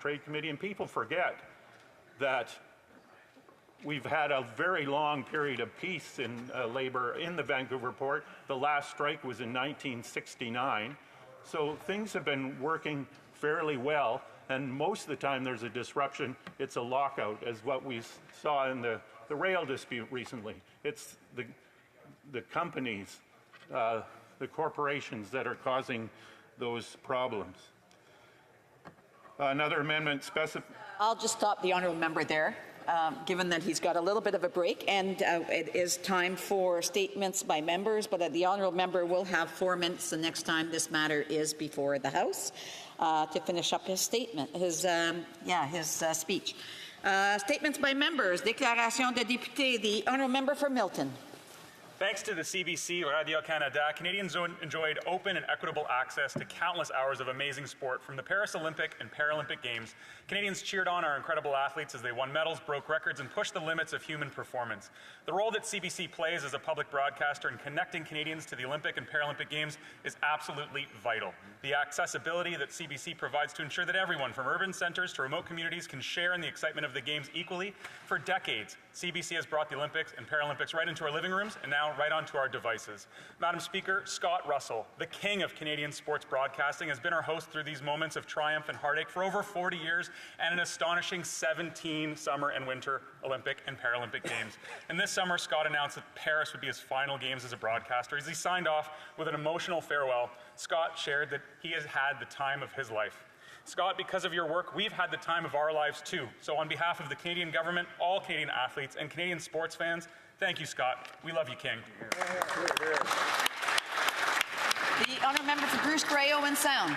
Trade Committee, and people forget that we've had a very long period of peace in labour in the Vancouver port. The last strike was in 1969. So things have been working fairly well, and most of the time there's a disruption, it's a lockout, as what we saw in the rail dispute recently. It's the companies, the corporations that are causing those problems. Another amendment I'll just stop the honourable member there, given that he's got a little bit of a break, and it is time for statements by members, but the honourable member will have 4 minutes the next time this matter is before the House to finish up his statement, his speech. Statements by members. Déclaration de député. The honourable member for Milton. Thanks to the CBC or Radio-Canada, Canadians enjoyed open and equitable access to countless hours of amazing sport. From the Paris Olympic and Paralympic Games, Canadians cheered on our incredible athletes as they won medals, broke records, and pushed the limits of human performance. The role that CBC plays as a public broadcaster in connecting Canadians to the Olympic and Paralympic Games is absolutely vital. The accessibility that CBC provides to ensure that everyone, from urban centres to remote communities, can share in the excitement of the Games equally. For decades, CBC has brought the Olympics and Paralympics right into our living rooms and now right onto our devices. Madam Speaker, Scott Russell, the king of Canadian sports broadcasting, has been our host through these moments of triumph and heartache for over 40 years and an astonishing 17 summer and winter Olympic and Paralympic Games. And this summer, Scott announced that Paris would be his final Games as a broadcaster. As he signed off with an emotional farewell, Scott shared that he has had the time of his life. Scott, because of your work, we've had the time of our lives too. So on behalf of the Canadian government, all Canadian athletes, and Canadian sports fans, thank you, Scott. We love you, King. The honourable member for Bruce Grey, Owen Sound.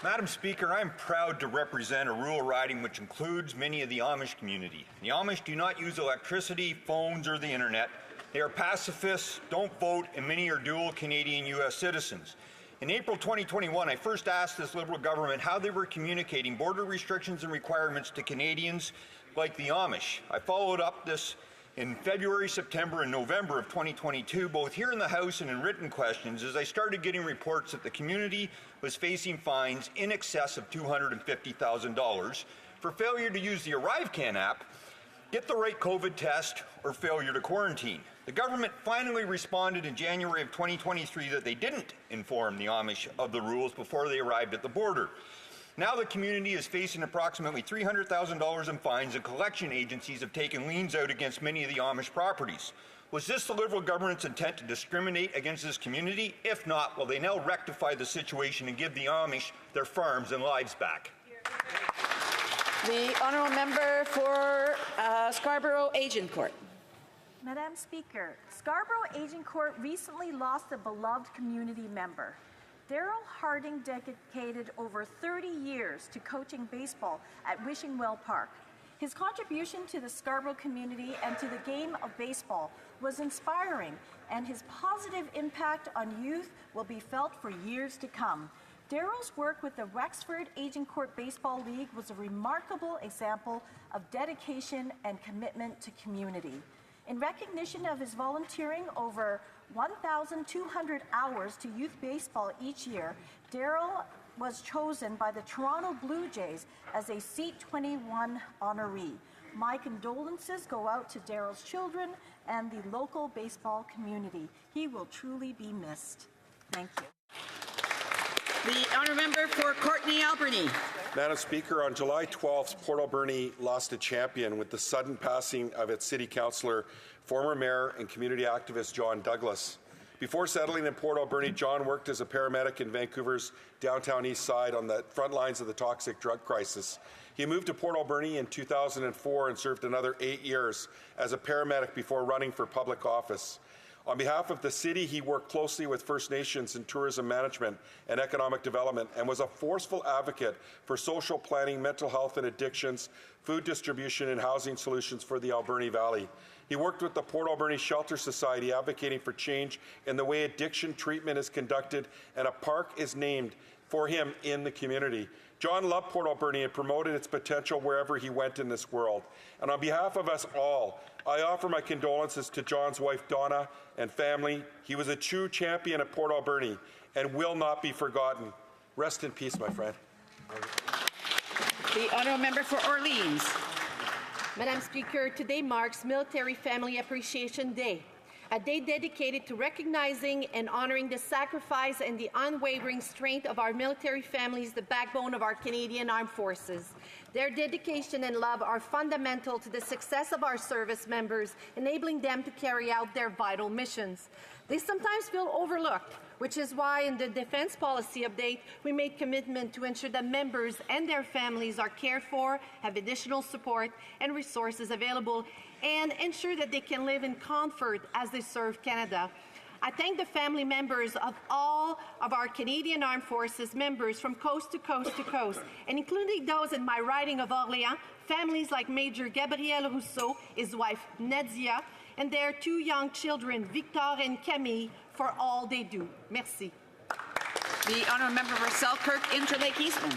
Madam Speaker, I'm proud to represent a rural riding which includes many of the Amish community. The Amish do not use electricity, phones, or the internet. They are pacifists, don't vote, and many are dual Canadian U.S. citizens. In April 2021, I first asked this Liberal government how they were communicating border restrictions and requirements to Canadians like the Amish. I followed up this in February, September, and November of 2022, both here in the House and in written questions, as I started getting reports that the community was facing fines in excess of $250,000 for failure to use the ArriveCan app, get the right COVID test, or failure to quarantine. The government finally responded in January of 2023 that they didn't inform the Amish of the rules before they arrived at the border. Now the community is facing approximately $300,000 in fines, and collection agencies have taken liens out against many of the Amish properties. Was this the Liberal government's intent to discriminate against this community? If not, will they now rectify the situation and give the Amish their farms and lives back? The honourable member for Scarborough Agincourt. Madam Speaker, Scarborough Agincourt recently lost a beloved community member. Daryl Harding dedicated over 30 years to coaching baseball at Wishing Well Park. His contribution to the Scarborough community and to the game of baseball was inspiring, and his positive impact on youth will be felt for years to come. Daryl's work with the Wexford Agincourt Baseball League was a remarkable example of dedication and commitment to community. In recognition of his volunteering over 1,200 hours to youth baseball each year, Daryl was chosen by the Toronto Blue Jays as a Seat 21 honoree. My condolences go out to Daryl's children and the local baseball community. He will truly be missed. Thank you. The honourable member for Courtenay Alberni. Madam Speaker, on July 12th, Port Alberni lost a champion with the sudden passing of its city councillor, former mayor and community activist John Douglas. Before settling in Port Alberni, John worked as a paramedic in Vancouver's downtown east side on the front lines of the toxic drug crisis. He moved to Port Alberni in 2004 and served another 8 years as a paramedic before running for public office. On behalf of the city, he worked closely with First Nations in tourism management and economic development and was a forceful advocate for social planning, mental health and addictions, food distribution and housing solutions for the Alberni Valley. He worked with the Port Alberni Shelter Society, advocating for change in the way addiction treatment is conducted, and a park is named for him in the community. John loved Port Alberni and promoted its potential wherever he went in this world. And on behalf of us all, I offer my condolences to John's wife, Donna, and family. He was a true champion at Port Alberni and will not be forgotten. Rest in peace, my friend. The honourable member for Orleans. Madam Speaker, today marks Military Family Appreciation Day, a day dedicated to recognizing and honoring the sacrifice and the unwavering strength of our military families, the backbone of our Canadian Armed Forces. Their dedication and love are fundamental to the success of our service members, enabling them to carry out their vital missions. They sometimes feel overlooked, which is why in the Defense Policy Update, we made commitment to ensure that members and their families are cared for, have additional support and resources available, and ensure that they can live in comfort as they serve Canada. I thank the family members of all of our Canadian Armed Forces members from coast to coast to coast, and including those in my riding of Orléans, families like Major Gabriel Rousseau, his wife Nadia, and their two young children, Victor and Camille, for all they do. Merci. The honourable member for Selkirk, Interlake Eastman.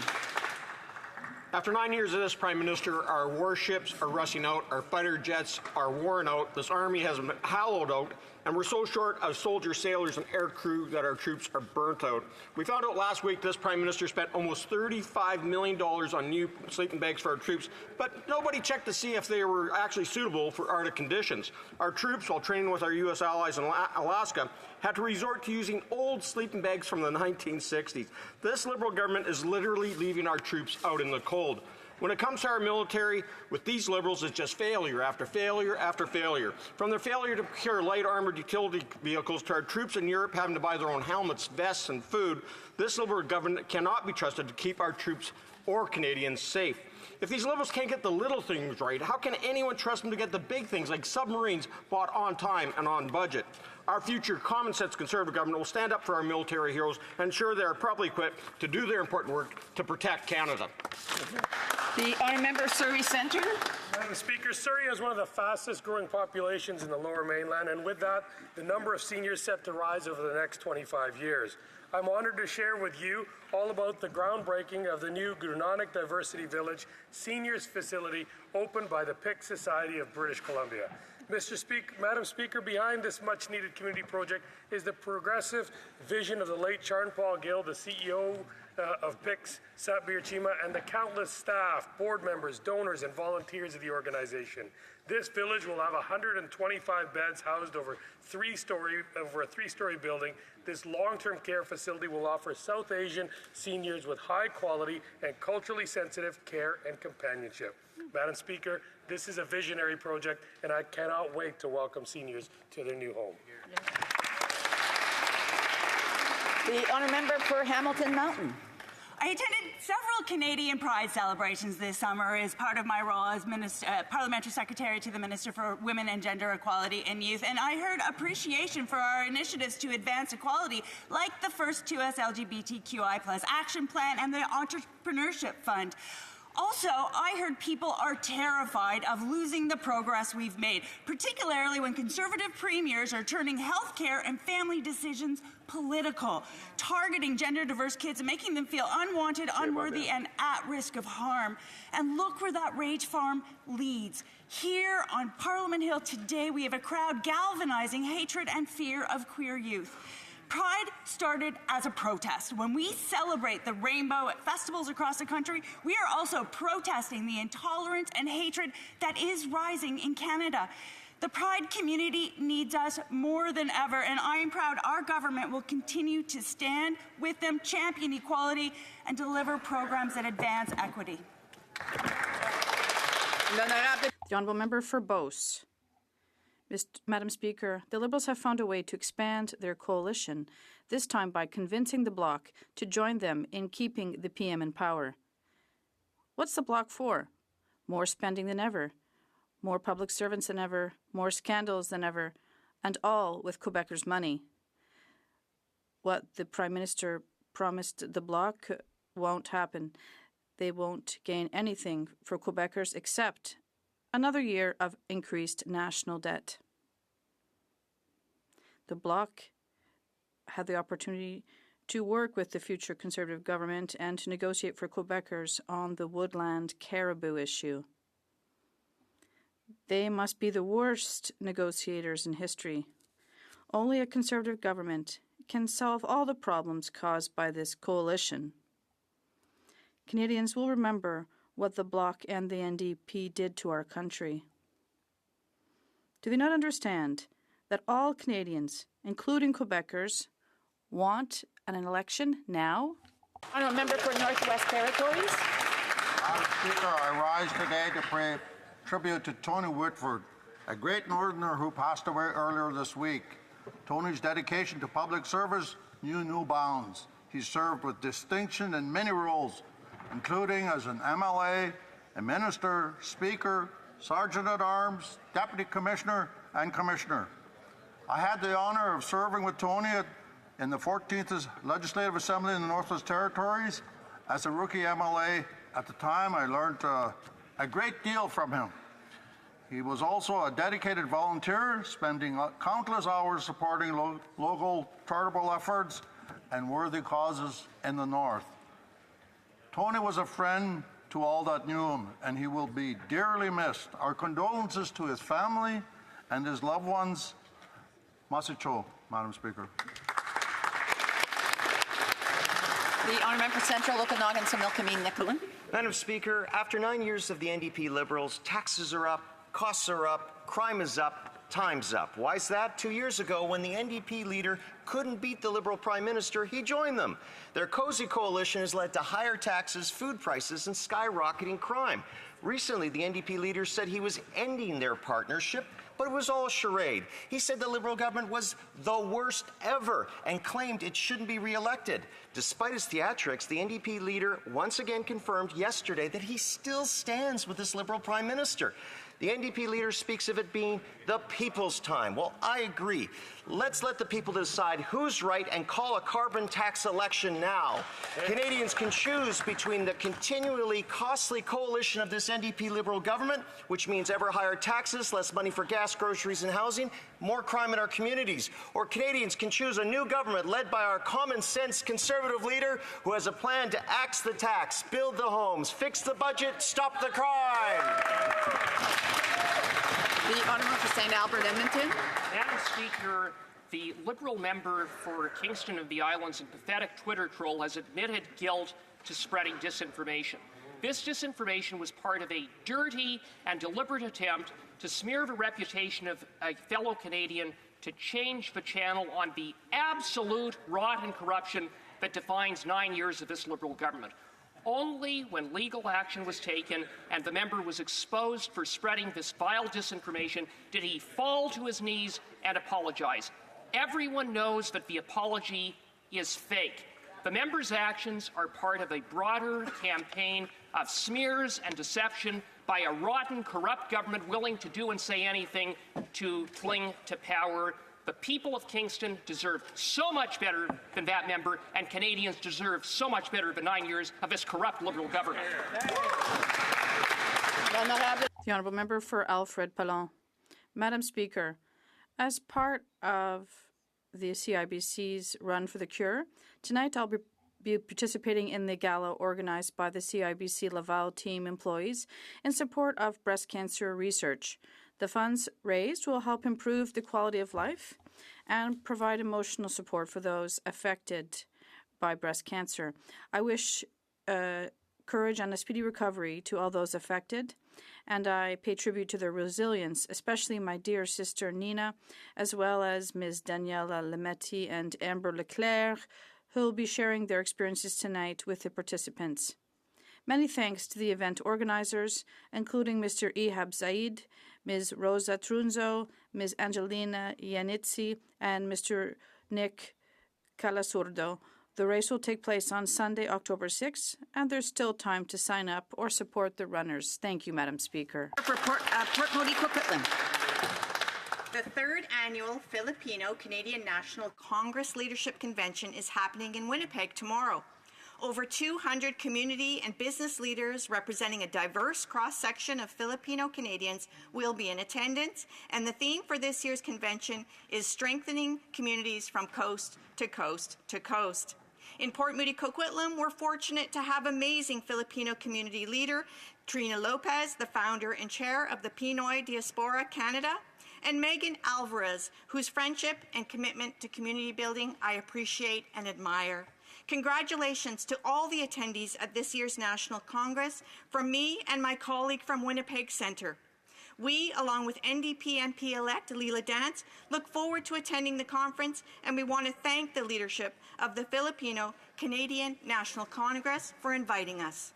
After 9 years of this Prime Minister, our warships are rusting out, our fighter jets are worn out, this army has been hollowed out, and we're so short of soldiers, sailors, and air crew that our troops are burnt out. We found out last week this Prime Minister spent almost $35 million on new sleeping bags for our troops, but nobody checked to see if they were actually suitable for Arctic conditions. Our troops, while training with our U.S. allies in Alaska, had to resort to using old sleeping bags from the 1960s. This Liberal government is literally leaving our troops out in the cold. When it comes to our military, with these Liberals, it's just failure after failure after failure. From their failure to procure light armored utility vehicles to our troops in Europe having to buy their own helmets, vests, and food, this Liberal government cannot be trusted to keep our troops or Canadians safe. If these Liberals can't get the little things right, how can anyone trust them to get the big things like submarines bought on time and on budget? Our future common-sense Conservative government will stand up for our military heroes and ensure they are properly equipped to do their important work to protect Canada. The honourable member Surrey Centre. Madam Speaker, Surrey has one of the fastest growing populations in the Lower Mainland, and with that, the number of seniors set to rise over the next 25 years. I'm honoured to share with you all about the groundbreaking of the new Gunonic Diversity Village Seniors Facility opened by the Pick Society of British Columbia. Madam Speaker, behind this much-needed community project is the progressive vision of the late Charn Paul Gill, the CEO of PICS, Satbir Chima, and the countless staff, board members, donors, and volunteers of the organization. This village will have 125 beds housed over a three-story building. This long-term care facility will offer South Asian seniors with high-quality and culturally sensitive care and companionship. Madam Speaker, this is a visionary project, and I cannot wait to welcome seniors to their new home. The honourable member for Hamilton Mountain. I attended several Canadian Pride celebrations this summer as part of my role as Parliamentary Secretary to the Minister for Women and Gender Equality and Youth, and I heard appreciation for our initiatives to advance equality, like the first 2S LGBTQI+ Action Plan and the Entrepreneurship Fund. Also, I heard people are terrified of losing the progress we've made, particularly when Conservative premiers are turning healthcare and family decisions political, targeting gender-diverse kids and making them feel unwanted, unworthy, and at risk of harm. And look where that rage farm leads. Here on Parliament Hill today, we have a crowd galvanizing hatred and fear of queer youth. Pride started as a protest. When we celebrate the rainbow at festivals across the country, we are also protesting the intolerance and hatred that is rising in Canada. The Pride community needs us more than ever, and I am proud our government will continue to stand with them, champion equality, and deliver programs that advance equity. The honourable member for Beauce. Madam Speaker, the Liberals have found a way to expand their coalition, this time by convincing the Bloc to join them in keeping the PM in power. What's the Bloc for? More spending than ever, more public servants than ever, more scandals than ever, and all with Quebecers' money. What the Prime Minister promised the Bloc won't happen. They won't gain anything for Quebecers except another year of increased national debt. The Bloc had the opportunity to work with the future Conservative government and to negotiate for Quebecers on the woodland caribou issue. They must be the worst negotiators in history. Only a Conservative government can solve all the problems caused by this coalition. Canadians will remember what the Bloc and the NDP did to our country? Do they not understand that all Canadians, including Quebecers, want an election now? Honourable Member for Northwest Territories. Madam Speaker, I rise today to pay tribute to Tony Whitford, a great Northerner who passed away earlier this week. Tony's dedication to public service knew no bounds. He served with distinction in many roles, including as an MLA, a minister, speaker, sergeant-at-arms, deputy commissioner, and commissioner. I had the honour of serving with Tony in the 14th Legislative Assembly in the Northwest Territories as a rookie MLA. At the time, I learned a great deal from him. He was also a dedicated volunteer, spending countless hours supporting local charitable efforts and worthy causes in the North. Tony was a friend to all that knew him, and he will be dearly missed. Our condolences to his family and his loved ones. Masicho, Madam Speaker. The Honourable Member for Central Okanagan, Similkameen, Nicolin. Madam Speaker, after 9 years of the NDP Liberals, taxes are up, costs are up, crime is up, time's up. Why is that? 2 years ago, when the NDP leader couldn't beat the Liberal Prime Minister, he joined them. Their cozy coalition has led to higher taxes, food prices, and skyrocketing crime. Recently, the NDP leader said he was ending their partnership, but it was all a charade. He said the Liberal government was the worst ever and claimed it shouldn't be re-elected. Despite his theatrics, the NDP leader once again confirmed yesterday that he still stands with this Liberal Prime Minister. The NDP leader speaks of it being the people's time. Well, I agree. Let's let the people decide who's right and call a carbon tax election now. Canadians can choose between the continually costly coalition of this NDP Liberal government, which means ever higher taxes, less money for gas, groceries, and housing, more crime in our communities. Or Canadians can choose a new government led by our common sense Conservative leader who has a plan to axe the tax, build the homes, fix the budget, stop the crime. The Honourable for St. Albert, Edmonton. Madam Speaker, the Liberal member for Kingston and the Islands and pathetic Twitter troll has admitted guilt to spreading disinformation. This disinformation was part of a dirty and deliberate attempt to smear the reputation of a fellow Canadian to change the channel on the absolute rot and corruption that defines 9 years of this Liberal government. Only when legal action was taken and the member was exposed for spreading this vile disinformation did he fall to his knees and apologize. Everyone knows that the apology is fake. The member's actions are part of a broader campaign of smears and deception by a rotten, corrupt government willing to do and say anything to cling to power. The people of Kingston deserve so much better than that member, and Canadians deserve so much better than 9 years of this corrupt Liberal government. The Honourable Member for Alfred Pallon. Madam Speaker, as part of the CIBC's Run for the Cure, tonight I'll be participating in the gala organized by the CIBC Laval team employees in support of breast cancer research. The funds raised will help improve the quality of life and provide emotional support for those affected by breast cancer. I wish courage and a speedy recovery to all those affected, and I pay tribute to their resilience, especially my dear sister Nina, as well as Ms. Daniela Lemetti and Amber Leclerc, who will be sharing their experiences tonight with the participants. Many thanks to the event organizers, including Mr. Ihab Zaid, Ms. Rosa Trunzo, Ms. Angelina Yanitsi, and Mr. Nick Calasurdo. The race will take place on Sunday, October 6th, and there's still time to sign up or support the runners. Thank you, Madam Speaker. For Port Moody, Coquitlam. The third annual Filipino-Canadian National Congress Leadership Convention is happening in Winnipeg tomorrow. Over 200 community and business leaders representing a diverse cross-section of Filipino Canadians will be in attendance, and the theme for this year's convention is strengthening communities from coast to coast to coast. In Port Moody, Coquitlam, we're fortunate to have amazing Filipino community leader Trina Lopez, the founder and chair of the Pinoy Diaspora Canada, and Megan Alvarez, whose friendship and commitment to community building I appreciate and admire. Congratulations to all the attendees at this year's National Congress from me and my colleague from Winnipeg Centre. We, along with NDP MP-elect Leela Dance, look forward to attending the conference, and we want to thank the leadership of the Filipino Canadian National Congress for inviting us.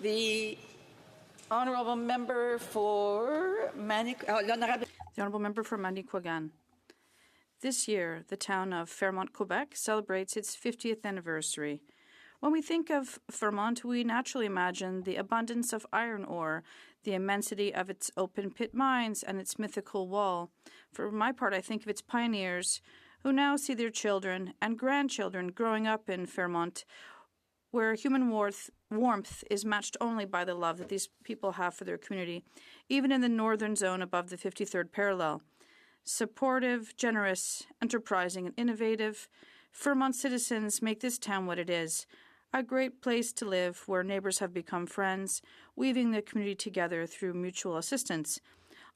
The honourable member for The honourable member for Manicouagan. This year, the town of Fairmont, Quebec celebrates its 50th anniversary. When we think of Fairmont, we naturally imagine the abundance of iron ore, the immensity of its open pit mines, and its mythical wall. For my part, I think of its pioneers, who now see their children and grandchildren growing up in Fairmont, where human warmth is matched only by the love that these people have for their community, even in the northern zone above the 53rd parallel. Supportive, generous, enterprising, and innovative, Fairmont citizens make this town what it is, a great place to live where neighbors have become friends, weaving the community together through mutual assistance.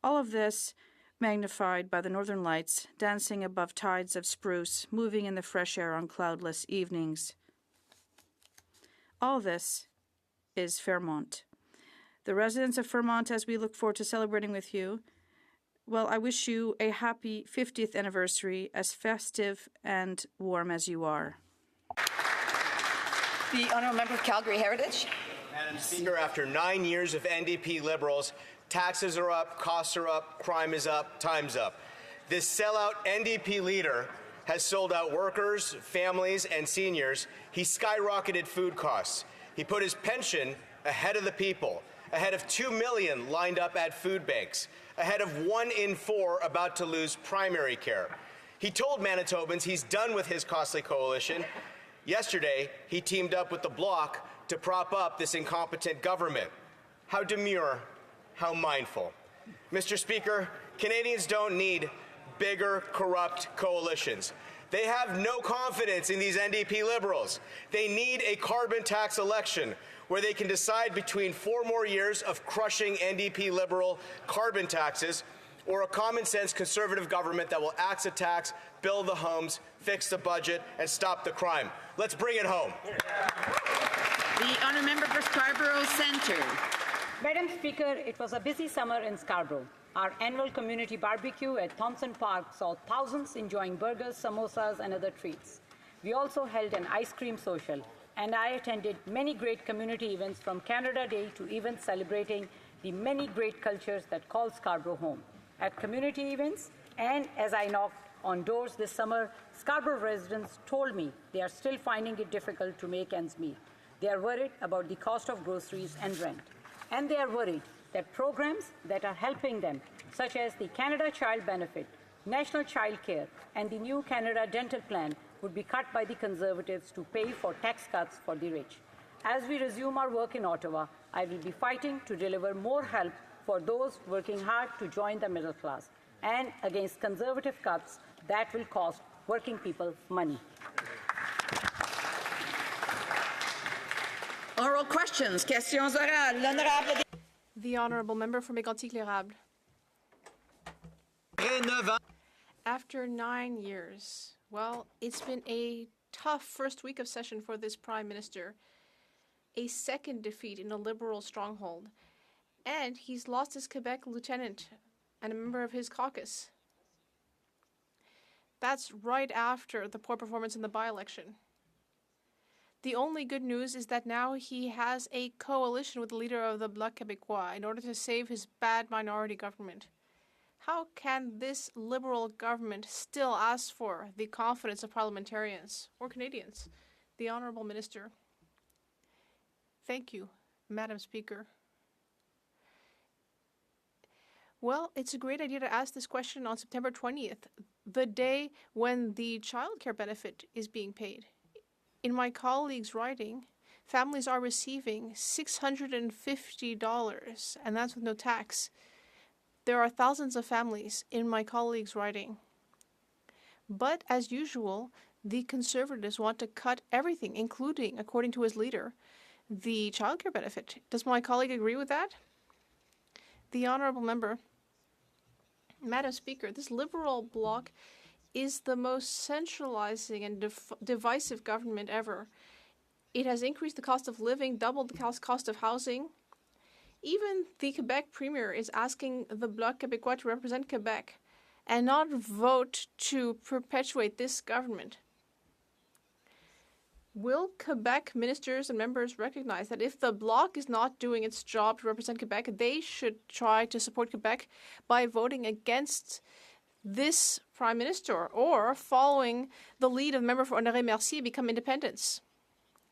All of this magnified by the northern lights, dancing above tides of spruce, moving in the fresh air on cloudless evenings. All this is Fairmont. The residents of Fairmont, as we look forward to celebrating with you, well, I wish you a happy 50th anniversary, as festive and warm as you are. The honourable member of Calgary Heritage. Madam Speaker, after 9 years of NDP Liberals, taxes are up, costs are up, crime is up, time's up. This sellout NDP leader has sold out workers, families, and seniors. He skyrocketed food costs. He put his pension ahead of the people, ahead of 2 million lined up at food banks, ahead of 1 in 4 about to lose primary care. He told Manitobans he's done with his costly coalition. Yesterday, he teamed up with the Bloc to prop up this incompetent government. How demure, how mindful. Mr. Speaker, Canadians don't need bigger, corrupt coalitions. They have no confidence in these NDP Liberals. They need a carbon tax election where they can decide between 4 more years of crushing NDP Liberal carbon taxes or a common-sense Conservative government that will axe the tax, build the homes, fix the budget, and stop the crime. Let's bring it home. The honourable member for Scarborough Centre. Madam Speaker, it was a busy summer in Scarborough. Our annual community barbecue at Thompson Park saw thousands enjoying burgers, samosas, and other treats. We also held an ice cream social, and I attended many great community events from Canada Day to events celebrating the many great cultures that call Scarborough home. At community events, and as I knocked on doors this summer, Scarborough residents told me they are still finding it difficult to make ends meet. They are worried about the cost of groceries and rent. And they are worried that programs that are helping them, such as the Canada Child Benefit, National Child Care, and the new Canada Dental Plan, would be cut by the Conservatives to pay for tax cuts for the rich. As we resume our work in Ottawa, I will be fighting to deliver more help for those working hard to join the middle class, and against Conservative cuts that will cost working people money. Oral questions. Questions orales. L'honorable. The honourable member for Mégantic-L'Érable. After 9 years, well, it's been a tough first week of session for this Prime Minister. A second defeat in a Liberal stronghold. And he's lost his Quebec lieutenant and a member of his caucus. That's right after the poor performance in the by-election. The only good news is that now he has a coalition with the leader of the Bloc Québécois in order to save his bad minority government. How can this Liberal government still ask for the confidence of parliamentarians or Canadians? The Honourable Minister. Thank you, Madam Speaker. Well, it's a great idea to ask this question on September 20th, the day when the child care benefit is being paid. In my colleague's writing, families are receiving $650, and that's with no tax. There are thousands of families in my colleague's writing. But as usual, the Conservatives want to cut everything, including, according to his leader, the child care benefit. Does my colleague agree with that? The Honourable Member Madam Speaker, this Liberal bloc is the most centralizing and divisive government ever. It has increased the cost of living, doubled the cost of housing. Even the Quebec Premier is asking the Bloc Québécois to represent Quebec and not vote to perpetuate this government. Will Quebec ministers and members recognize that if the Bloc is not doing its job to represent Quebec, they should try to support Quebec by voting against this Prime Minister or following the lead of member for Honoré Mercier, become independents?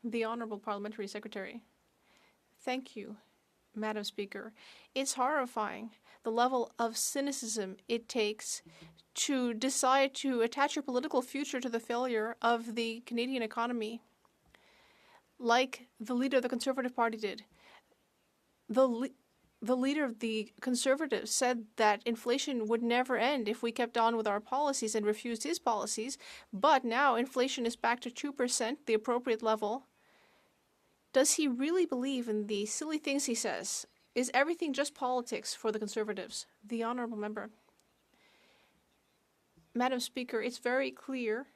The Honourable Parliamentary Secretary. Thank you, Madam Speaker. It's horrifying, the level of cynicism it takes to decide to attach your political future to the failure of the Canadian economy, like the leader of the Conservative Party did. The leader of the Conservatives said that inflation would never end if we kept on with our policies and refused his policies, but now inflation is back to 2%, the appropriate level. Does he really believe in the silly things he says? Is everything just politics for the Conservatives? The Honourable Member. Madam Speaker, it's very clear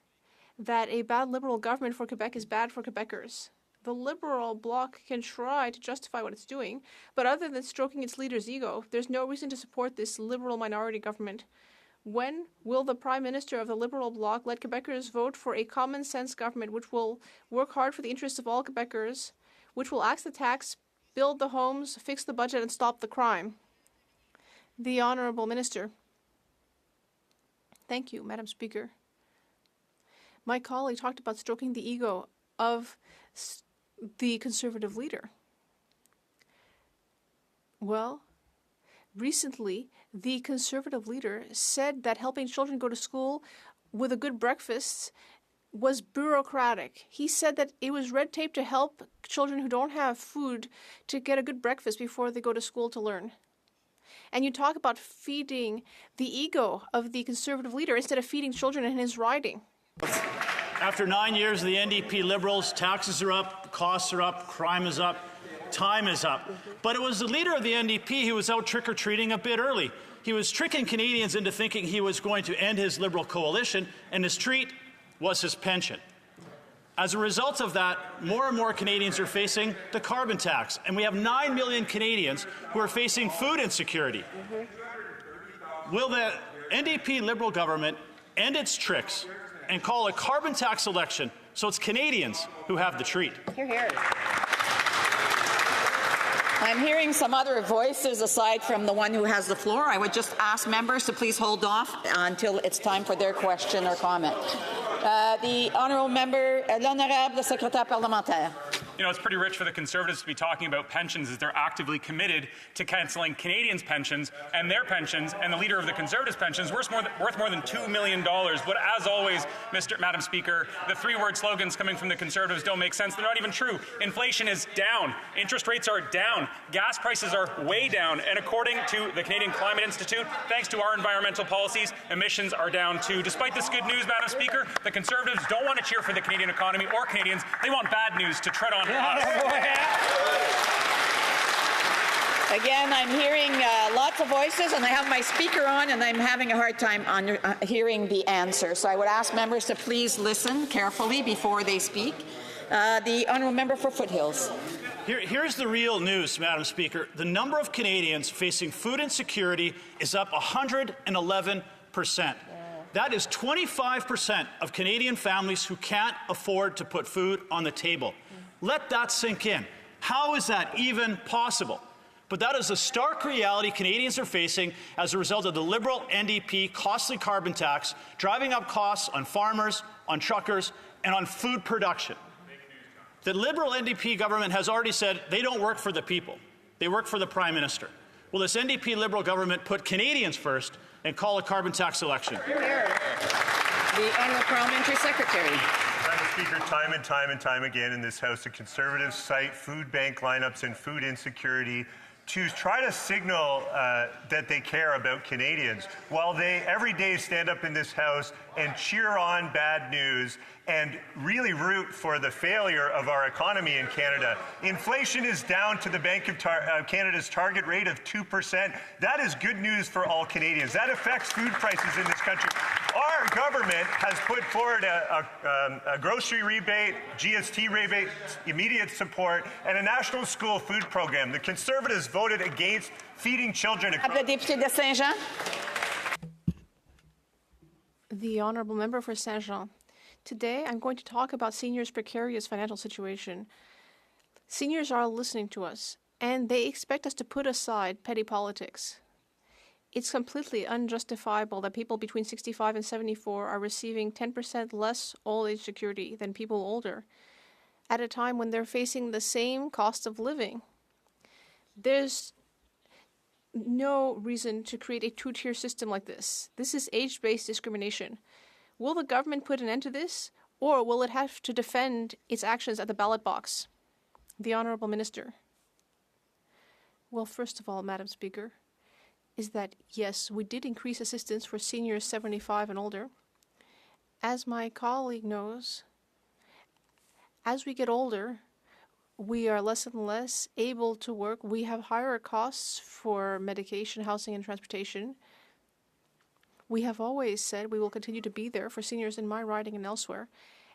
that a bad Liberal government for Quebec is bad for Quebecers. The Liberal bloc can try to justify what it's doing, but other than stroking its leader's ego, there's no reason to support this Liberal minority government. When will the Prime Minister of the Liberal bloc let Quebecers vote for a common-sense government which will work hard for the interests of all Quebecers, which will axe the tax, build the homes, fix the budget, and stop the crime? The Honourable Minister. Thank you, Madam Speaker. My colleague talked about stroking the ego of the Conservative leader. Well, recently, the Conservative leader said that helping children go to school with a good breakfast was bureaucratic. He said that it was red tape to help children who don't have food to get a good breakfast before they go to school to learn. And you talk about feeding the ego of the Conservative leader instead of feeding children in his riding. After 9 years of the NDP Liberals, taxes are up, costs are up, crime is up, time is up. But it was the leader of the NDP who was out trick-or-treating a bit early. He was tricking Canadians into thinking he was going to end his Liberal coalition, and his treat was his pension. As a result of that, more and more Canadians are facing the carbon tax, and we have 9 million Canadians who are facing food insecurity. Will the NDP Liberal government end its tricks and call a carbon tax election so it's Canadians who have the treat? Hear, hear. I'm hearing some other voices aside from the one who has the floor. I would just ask members to please hold off until it's time for their question or comment. The Honourable Member, l'Honourable Secrétaire Parlementaire. You know, it's pretty rich for the Conservatives to be talking about pensions as they're actively committed to cancelling Canadians' pensions and their pensions, and the leader of the Conservatives' pensions worth more than $2 million. But as always, Madam Speaker, the three-word slogans coming from the Conservatives don't make sense. They're not even true. Inflation is down. Interest rates are down. Gas prices are way down. And according to the Canadian Climate Institute, thanks to our environmental policies, emissions are down too. Despite this good news, Madam Speaker, the Conservatives don't want to cheer for the Canadian economy or Canadians. They want bad news to tread on us. Again, I'm hearing lots of voices, and I have my speaker on, and I'm having a hard time hearing the answer. So I would ask members to please listen carefully before they speak. The Honourable Member for Foothills. Here's the real news, Madam Speaker. The number of Canadians facing food insecurity is up 111%. That is 25% of Canadian families who can't afford to put food on the table. Let that sink in. How is that even possible? But that is a stark reality Canadians are facing as a result of the Liberal NDP costly carbon tax, driving up costs on farmers, on truckers, and on food production. The Liberal NDP government has already said they don't work for the people. They work for the Prime Minister. Will this NDP Liberal government put Canadians first and call a carbon tax election? The Honourable Parliamentary Secretary. Madam Speaker, time and time again in this House, the Conservatives cite food bank lineups and food insecurity to try to signal that they care about Canadians while they every day stand up in this House and cheer on bad news and really root for the failure of our economy in Canada. Inflation is down to the Bank of Canada's target rate of 2%. That is good news for all Canadians. That affects food prices in this country. Our government has put forward a grocery rebate, GST rebate, immediate support, and a national school food program. The Conservatives voted against feeding children. The député de Saint-Jean. The Honourable Member for Saint-Jean. Today, I'm going to talk about seniors' precarious financial situation. Seniors are listening to us, and they expect us to put aside petty politics. It's completely unjustifiable that people between 65 and 74 are receiving 10% less old age security than people older, at a time when they're facing the same cost of living. There's no reason to create a two-tier system like this. This is age-based discrimination. Will the government put an end to this, or will it have to defend its actions at the ballot box? The Honourable Minister. Well, first of all, Madam Speaker, is that yes, we did increase assistance for seniors 75 and older. As my colleague knows, as we get older, we are less and less able to work. We have higher costs for medication, housing, and transportation. We have always said we will continue to be there for seniors in my riding and elsewhere.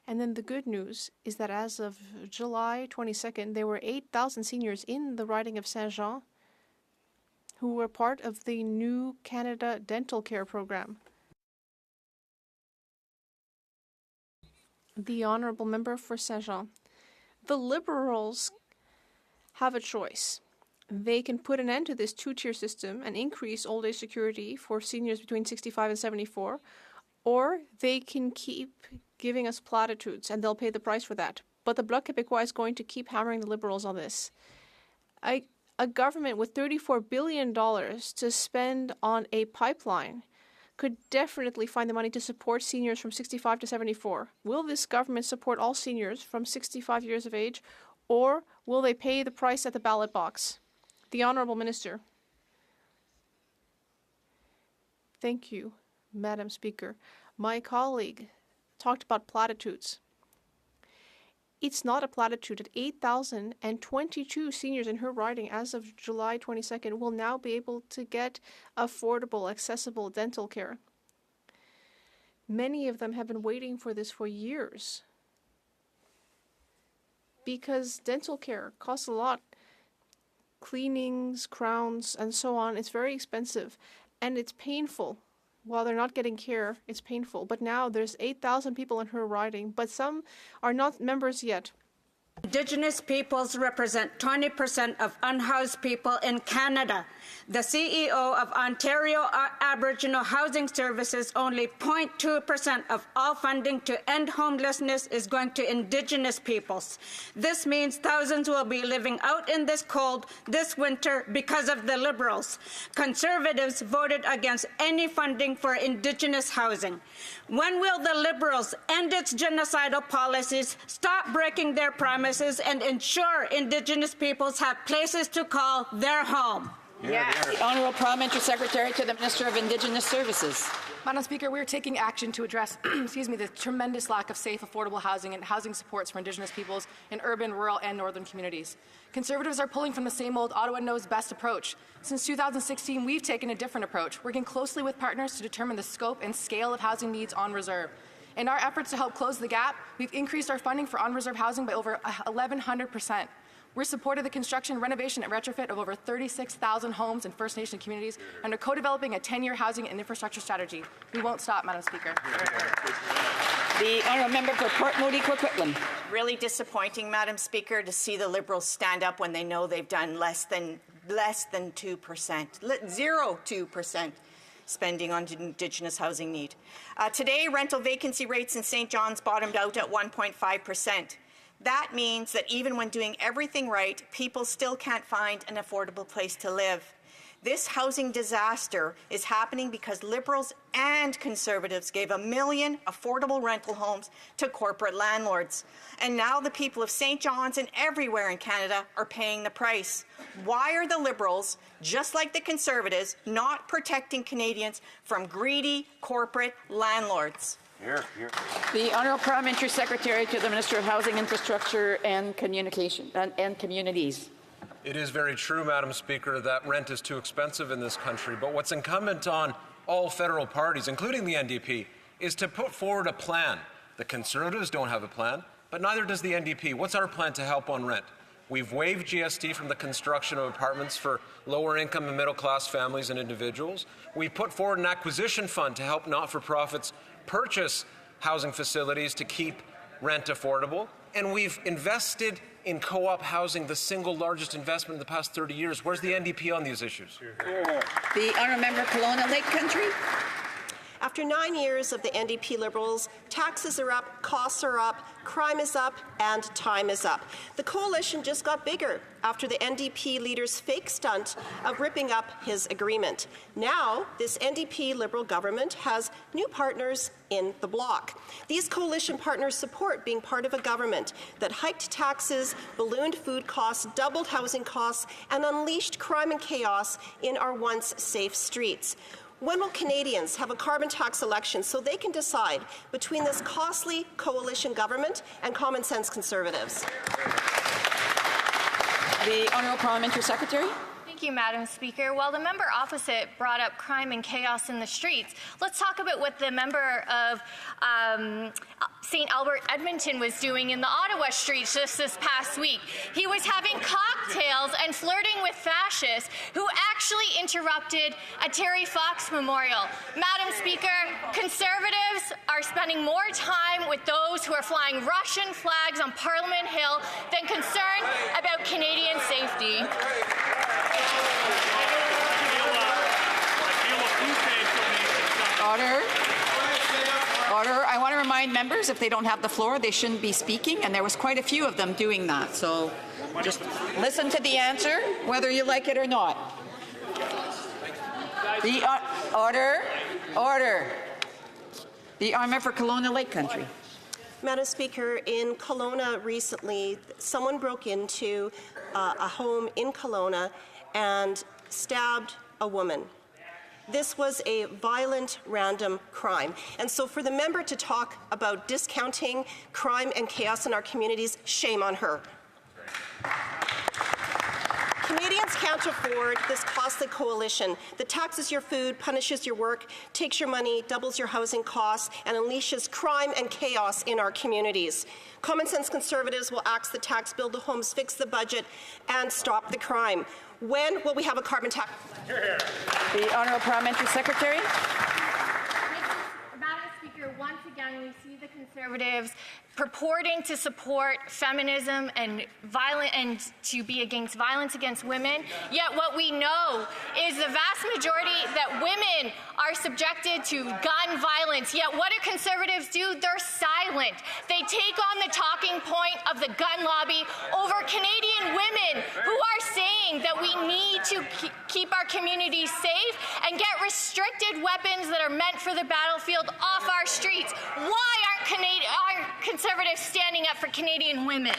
And then the good news is that as of July 22nd, there were 8,000 seniors in the riding of Saint-Jean who were part of the new Canada Dental Care Program. The Honourable Member for Saint-Jean. The Liberals have a choice. They can put an end to this two-tier system and increase old age security for seniors between 65 and 74, or they can keep giving us platitudes, and they'll pay the price for that. But the Bloc Québécois is going to keep hammering the Liberals on this. A government with $34 billion to spend on a pipeline could definitely find the money to support seniors from 65 to 74. Will this government support all seniors from 65 years of age, or will they pay the price at the ballot box? The Honourable Minister. Thank you, Madam Speaker. My colleague talked about platitudes. It's not a platitude that 8,022 seniors in her riding as of July 22nd will now be able to get affordable, accessible dental care. Many of them have been waiting for this for years because dental care costs a lot. Cleanings, crowns, and so on. It's very expensive, and it's painful. While they're not getting care, it's painful. But now there's 8,000 people in her riding, but some are not members yet. Indigenous peoples represent 20% of unhoused people in Canada. The CEO of Ontario Aboriginal Housing Services, only 0.2% of all funding to end homelessness is going to Indigenous peoples. This means thousands will be living out in this cold this winter because of the Liberals. Conservatives voted against any funding for Indigenous housing. When will the Liberals end its genocidal policies, stop breaking their promises, and ensure Indigenous peoples have places to call their home? Yes. The Honourable Parliamentary Secretary to the Minister of Indigenous Services. Madam Speaker, we are taking action to address the tremendous lack of safe, affordable housing and housing supports for Indigenous peoples in urban, rural, and northern communities. Conservatives are pulling from the same old Ottawa knows best approach. Since 2016, we've taken a different approach, working closely with partners to determine the scope and scale of housing needs on reserve. In our efforts to help close the gap, we've increased our funding for on-reserve housing by over 1,100%. We're supporting the construction, renovation, and retrofit of over 36,000 homes in First Nation communities and are co-developing a 10-year housing and infrastructure strategy. We won't stop, Madam Speaker. The Honourable Member for Port Moody, Coquitlam. Really disappointing, Madam Speaker, to see the Liberals stand up when they know they've done less than 2%, 0.2% spending on Indigenous housing need. Today, rental vacancy rates in St. John's bottomed out at 1.5%. That means that even when doing everything right, people still can't find an affordable place to live. This housing disaster is happening because Liberals and Conservatives gave 1 million affordable rental homes to corporate landlords. And now the people of St. John's and everywhere in Canada are paying the price. Why are the Liberals, just like the Conservatives, not protecting Canadians from greedy corporate landlords? Here. The Honourable Parliamentary Secretary to the Minister of Housing, Infrastructure and Communities. It is very true, Madam Speaker, that rent is too expensive in this country. But what's incumbent on all federal parties, including the NDP, is to put forward a plan. The Conservatives don't have a plan, but neither does the NDP. What's our plan to help on rent? We've waived GST from the construction of apartments for lower income and middle class families and individuals. We've put forward an acquisition fund to help not-for-profits purchase housing facilities to keep rent affordable. And we've invested in co-op housing, the single largest investment in the past 30 years. Where's the NDP on these issues? The Honourable Member Kelowna Lake Country. After 9 years of the NDP Liberals, taxes are up, costs are up, crime is up, and time is up. The coalition just got bigger after the NDP leader's fake stunt of ripping up his agreement. Now, this NDP Liberal government has new partners in the bloc. These coalition partners support being part of a government that hiked taxes, ballooned food costs, doubled housing costs, and unleashed crime and chaos in our once safe streets. When will Canadians have a carbon tax election so they can decide between this costly coalition government and common sense Conservatives? The Honourable Parliamentary Secretary. Thank you, Madam Speaker. While the member opposite brought up crime and chaos in the streets, let's talk about what the member of St. Albert Edmonton was doing in the Ottawa streets just this past week. He was having cocktails and flirting with fascists who actually interrupted a Terry Fox memorial. Madam Speaker, Conservatives are spending more time with those who are flying Russian flags on Parliament Hill than concerned about Canadian safety. Order. Order. I want to remind members, if they don't have the floor, they shouldn't be speaking, and there was quite a few of them doing that. So just listen to the answer, whether you like it or not. The order. Order. The Honourable for Kelowna Lake Country. Madam Speaker, in Kelowna recently, someone broke into a home in Kelowna and stabbed a woman. This was a violent, random crime. And so for the member to talk about discounting crime and chaos in our communities, shame on her. Canadians can't afford this costly coalition that taxes your food, punishes your work, takes your money, doubles your housing costs, and unleashes crime and chaos in our communities. Common sense Conservatives will axe the tax, build the homes, fix the budget, and stop the crime. When will we have a carbon tax? The Honourable Parliamentary Secretary. Madam Speaker, once again we see the Conservatives purporting to support feminism and to be against violence against women. Yet what we know is the vast majority that women are subjected to gun violence. Yet what do Conservatives do? They're silent. They take on the talking point of the gun lobby over Canadian women who are saying that we need to keep our communities safe and get restricted weapons that are meant for the battlefield off our streets. Why aren't Conservatives standing up for Canadian women?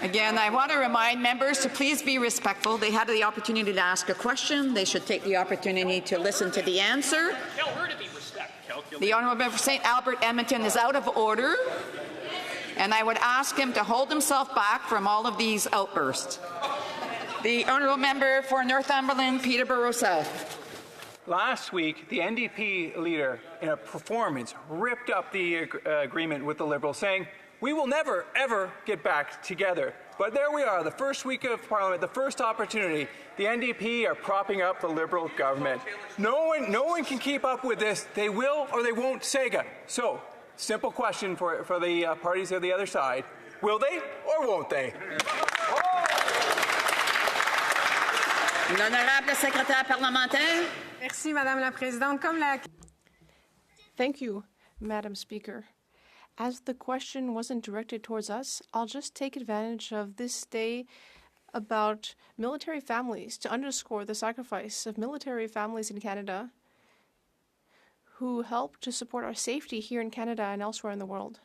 Again, I want to remind members to please be respectful. They had the opportunity to ask a question. They should take the opportunity to listen to the answer. Tell her to be respectful. The Honourable Member for St. Albert Edmonton is out of order, and I would ask him to hold himself back from all of these outbursts. The Honourable Member for Northumberland, Peterborough South. Last week, the NDP leader, in a performance, ripped up the agreement with the Liberals, saying, "We will never, ever get back together." But there we are, the first week of Parliament, the first opportunity. The NDP are propping up the Liberal government. No one can keep up with this. They will or they won't SEGA. So, simple question for the parties of the other side. Will they or won't they? L'honorable secrétaire parlementaire. Merci, Madame la Présidente. Thank you, Madam Speaker. As the question wasn't directed towards us, I'll just take advantage of this day about military families to underscore the sacrifice of military families in Canada who help to support our safety here in Canada and elsewhere in the world.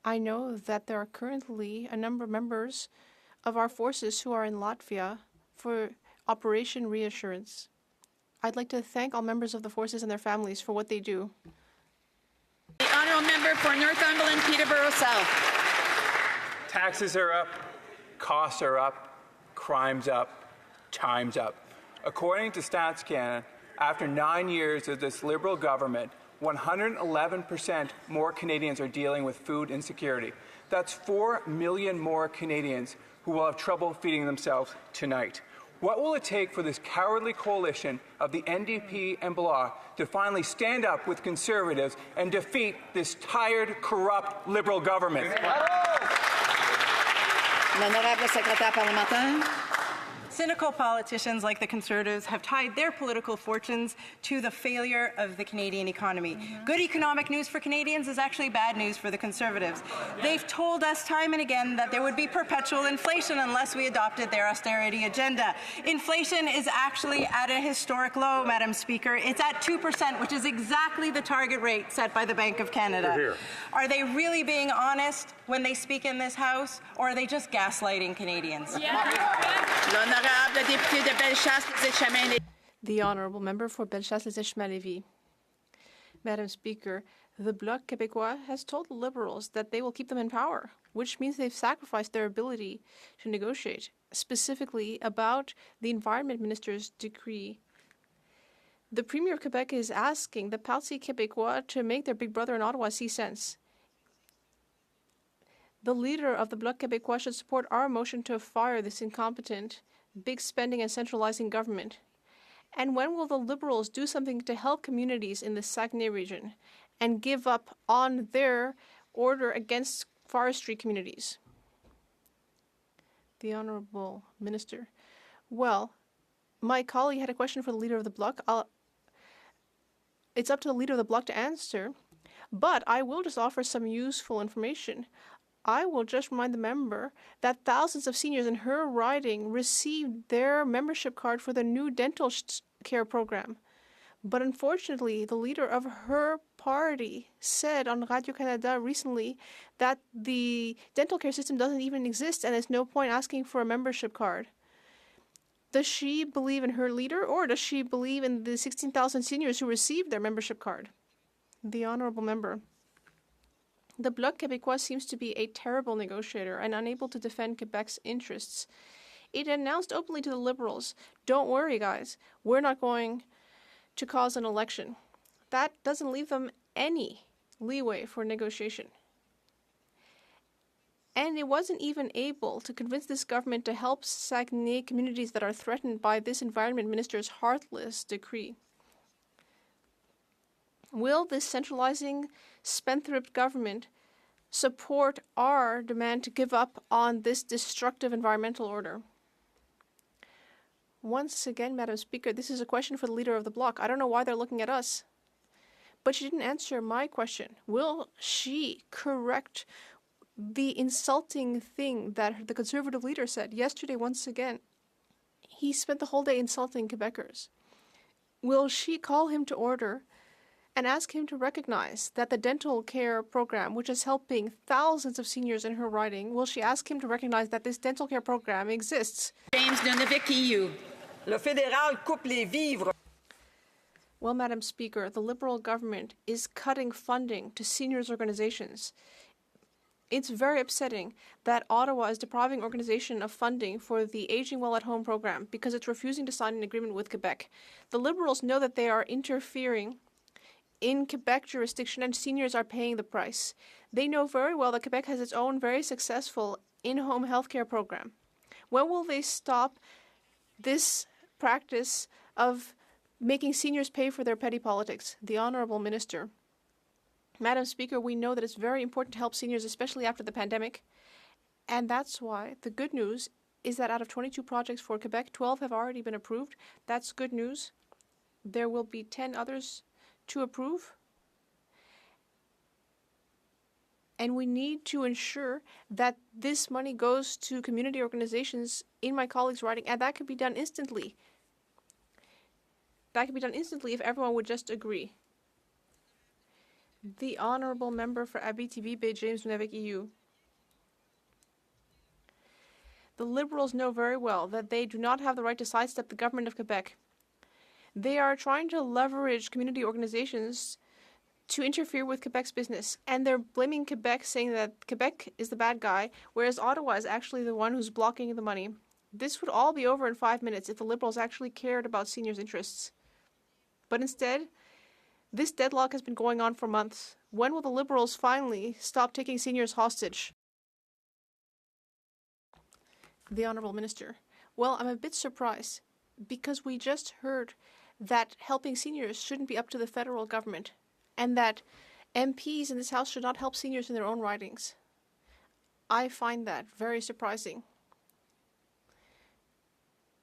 I know that there are currently a number of members of our forces who are in Latvia for Operation Reassurance. I'd like to thank all members of the forces and their families for what they do. The honourable member for Northumberland, Peterborough South. Taxes are up, costs are up, crime's up, time's up. According to Stats Canada, after 9 years of this Liberal government, 111% more Canadians are dealing with food insecurity. That's 4 million more Canadians who will have trouble feeding themselves tonight. What will it take for this cowardly coalition of the NDP and Bloc to finally stand up with Conservatives and defeat this tired, corrupt Liberal government? L'honorable secrétaire parlementaire. Cynical politicians like the Conservatives have tied their political fortunes to the failure of the Canadian economy. Good economic news for Canadians is actually bad news for the Conservatives. They've told us time and again that there would be perpetual inflation unless we adopted their austerity agenda. Inflation is actually at a historic low, Madam Speaker. It's at 2%, which is exactly the target rate set by the Bank of Canada. Hear, hear. Are they really being honest when they speak in this House, or are they just gaslighting Canadians? L'honorable député de Bellechasse-les-Échemins. The honourable member for Bellechasse-les-Échemins-Lévis. Madam Speaker, the Bloc Québécois has told the Liberals that they will keep them in power, which means they've sacrificed their ability to negotiate, specifically about the Environment Minister's decree. The Premier of Quebec is asking the Parti Québécois to make their big brother in Ottawa see sense. The leader of the Bloc Québécois should support our motion to fire this incompetent, big spending and centralizing government. And when will the Liberals do something to help communities in the Saguenay region and give up on their order against forestry communities? The Honourable Minister. Well, my colleague had a question for the leader of the Bloc. It's up to the leader of the Bloc to answer, but I will just offer some useful information. I will just remind the member that thousands of seniors in her riding received their membership card for the new dental care program. But unfortunately, the leader of her party said on Radio-Canada recently that the dental care system doesn't even exist and there's no point asking for a membership card. Does she believe in her leader, or does she believe in the 16,000 seniors who received their membership card? The honourable member. The Bloc Québécois seems to be a terrible negotiator and unable to defend Quebec's interests. It announced openly to the Liberals, "Don't worry, guys, we're not going to cause an election." That doesn't leave them any leeway for negotiation. And it wasn't even able to convince this government to help Saguenay communities that are threatened by this Environment Minister's heartless decree. Will this centralizing spendthrift government support our demand to give up on this destructive environmental order? Once again, Madam Speaker, this is a question for the leader of the Bloc. I don't know why they're looking at us. But she didn't answer my question. Will she correct the insulting thing that the Conservative leader said yesterday once again? He spent the whole day insulting Quebecers. Will she call him to order and ask him to recognize that the dental care program, which is helping thousands of seniors in her riding, will she ask him to recognize that this dental care program exists? James Nunavik-EU. Le fédéral coupe les vivres. Well, Madam Speaker, the Liberal government is cutting funding to seniors' organizations. It's very upsetting that Ottawa is depriving organization of funding for the Aging Well at Home program because it's refusing to sign an agreement with Quebec. The Liberals know that they are interfering in Quebec jurisdiction and seniors are paying the price. They know very well that Quebec has its own very successful in-home healthcare program. When will they stop this practice of making seniors pay for their petty politics? The Honourable Minister. Madam Speaker, we know that it's very important to help seniors, especially after the pandemic. And that's why the good news is that out of 22 projects for Quebec, 12 have already been approved. That's good news. There will be 10 others to approve. And we need to ensure that this money goes to community organizations in my colleague's riding, and that could be done instantly. That could be done instantly if everyone would just agree. The Honourable Member for Abitibi, James Nunavik EU. The Liberals know very well that they do not have the right to sidestep the government of Quebec. They are trying to leverage community organizations to interfere with Quebec's business, and they're blaming Quebec, saying that Quebec is the bad guy, whereas Ottawa is actually the one who's blocking the money. This would all be over in 5 minutes if the Liberals actually cared about seniors' interests. But instead, this deadlock has been going on for months. When will the Liberals finally stop taking seniors hostage? The Honourable Minister. Well, I'm a bit surprised, because we just heard that helping seniors shouldn't be up to the federal government, and that MPs in this House should not help seniors in their own ridings. I find that very surprising.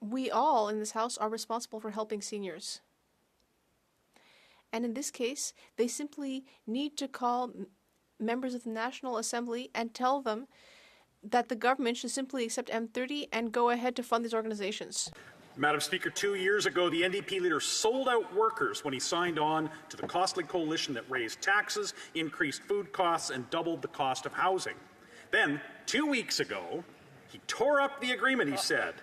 We all in this House are responsible for helping seniors. And in this case, they simply need to call members of the National Assembly and tell them that the government should simply accept M30 and go ahead to fund these organizations. Madam Speaker, 2 years ago, the NDP leader sold out workers when he signed on to the costly coalition that raised taxes, increased food costs, and doubled the cost of housing. Then, 2 weeks ago, he tore up the agreement, he said.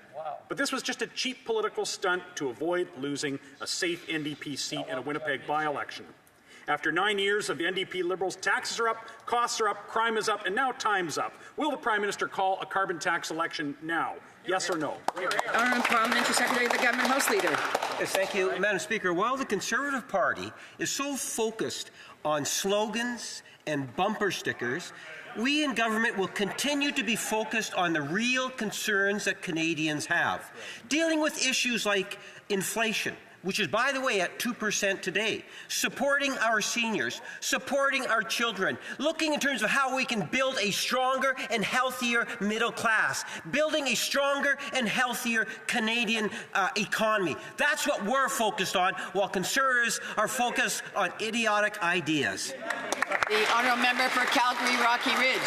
But this was just a cheap political stunt to avoid losing a safe NDP seat in a Winnipeg by-election. After 9 years of the NDP Liberals, taxes are up, costs are up, crime is up, and now time's up. Will the Prime Minister call a carbon tax election now? Yes or no? Honourable Parliamentary Secretary of the Government House Leader. Yes, thank you, Madam Speaker. While the Conservative Party is so focused on slogans and bumper stickers, we in government will continue to be focused on the real concerns that Canadians have, dealing with issues like inflation, which is, by the way, at 2% today, supporting our seniors, supporting our children, looking in terms of how we can build a stronger and healthier middle class, building a stronger and healthier Canadian economy. That's what we're focused on, while Conservatives are focused on idiotic ideas. The Honourable Member for Calgary Rocky Ridge.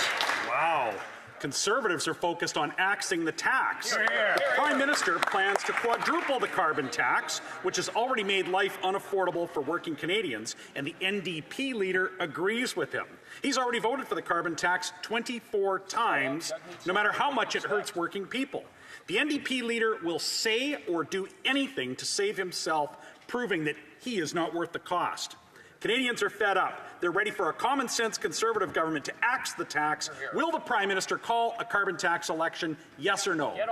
Wow. Conservatives are focused on axing the tax. The Prime Minister plans to quadruple the carbon tax, which has already made life unaffordable for working Canadians, and the NDP leader agrees with him. He's already voted for the carbon tax 24 times, no matter how much it hurts working people. The NDP leader will say or do anything to save himself, proving that he is not worth the cost. Canadians are fed up. They're ready for a common-sense Conservative government to axe the tax. Will the Prime Minister call a carbon tax election, yes or no? The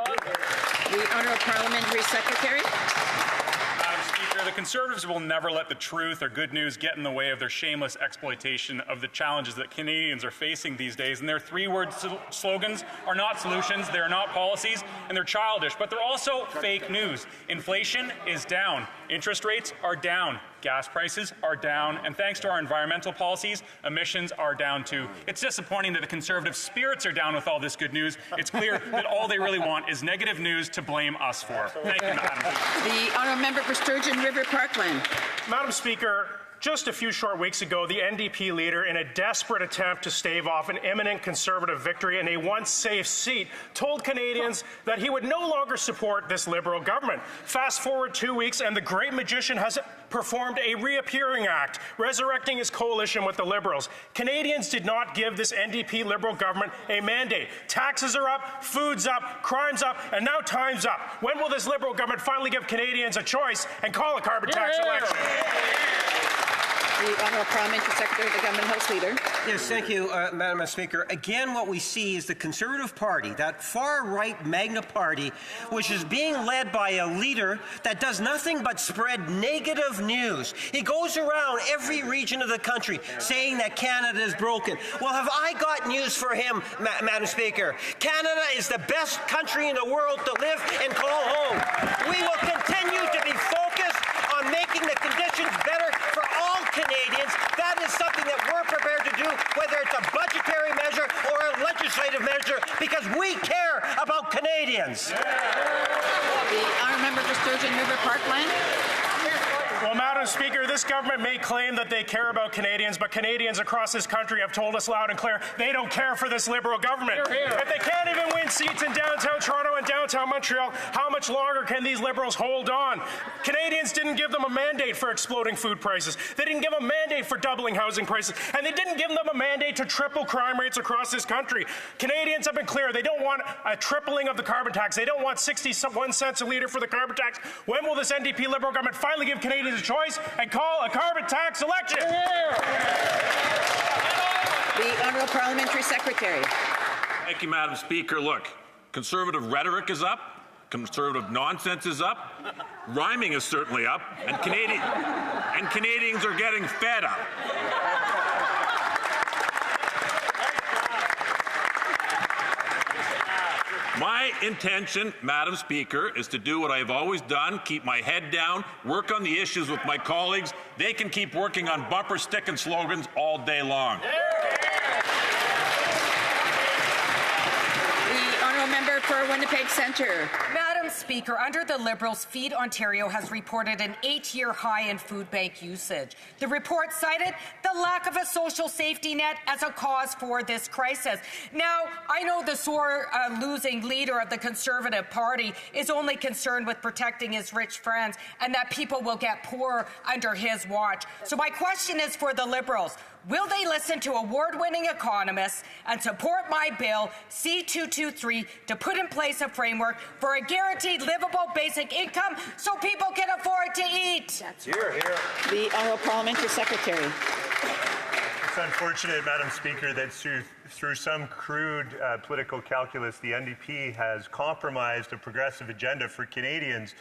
Honourable Parliamentary Secretary. Madam Speaker, the Conservatives will never let the truth or good news get in the way of their shameless exploitation of the challenges that Canadians are facing these days. And their three-word slogans are not solutions, they are not policies, and they're childish, but they're also fake news. Inflation is down. Interest rates are down. Gas prices are down, and thanks to our environmental policies, emissions are down too. It's disappointing that the Conservative spirits are down with all this good news. It's clear that all they really want is negative news to blame us for. Thank you, Madam Speaker. The Honourable Member for Sturgeon River Parkland. Madam Speaker, just a few short weeks ago, the NDP leader, in a desperate attempt to stave off an imminent Conservative victory in a once safe seat, told Canadians that he would no longer support this Liberal government. Fast forward 2 weeks, and the great magician has performed a reappearing act, resurrecting his coalition with the Liberals. Canadians did not give this NDP Liberal government a mandate. Taxes are up, food's up, crime's up, and now time's up. When will this Liberal government finally give Canadians a choice and call a carbon tax election? The Honourable Parliamentary Secretary of the Government House Leader. Yes, thank you, Madam Speaker. Again, what we see is the Conservative Party, that far-right MAGNA Party, which is being led by a leader that does nothing but spread negative news. He goes around every region of the country saying that Canada is broken. Well, have I got news for him, Madam Speaker? Canada is the best country in the world to live and call home. We will continue to be focused on making the conditions better for all Canadians. That is something that we're prepared to do, whether it's a budgetary measure or a legislative measure, because we care about Canadians. The Honourable Member for Sturgeon River Parkland. Well, Madam Madam Speaker, this government may claim that they care about Canadians, but Canadians across this country have told us loud and clear they don't care for this Liberal government. If they can't even win seats in downtown Toronto and downtown Montreal, how much longer can these Liberals hold on? Canadians didn't give them a mandate for exploding food prices. They didn't give a mandate for doubling housing prices. And they didn't give them a mandate to triple crime rates across this country. Canadians have been clear. They don't want a tripling of the carbon tax. They don't want 61 cents a litre for the carbon tax. When will this NDP Liberal government finally give Canadians a choice and call a carbon tax election? The Honourable Parliamentary Secretary. Thank you, Madam Speaker. Look, Conservative rhetoric is up. Conservative nonsense is up. Rhyming is certainly up. And Canadians are getting fed up. My intention, Madam Speaker, is to do what I've always done, keep my head down, work on the issues with my colleagues. They can keep working on bumper stick slogans all day long. The Honourable Member for Winnipeg Centre. Madam Speaker, under the Liberals, Feed Ontario has reported an 8-year high in food bank usage. The report cited the lack of a social safety net as a cause for this crisis. Now, I know the sore losing leader of the Conservative Party is only concerned with protecting his rich friends and that people will get poorer under his watch. So my question is for the Liberals. Will they listen to award-winning economists and support my bill, C-223, to put in place a framework for a guaranteed livable basic income so people can afford to eat? The Honourable Parliamentary Secretary. It's unfortunate, Madam Speaker, that through some crude political calculus, the NDP has compromised a progressive agenda for Canadians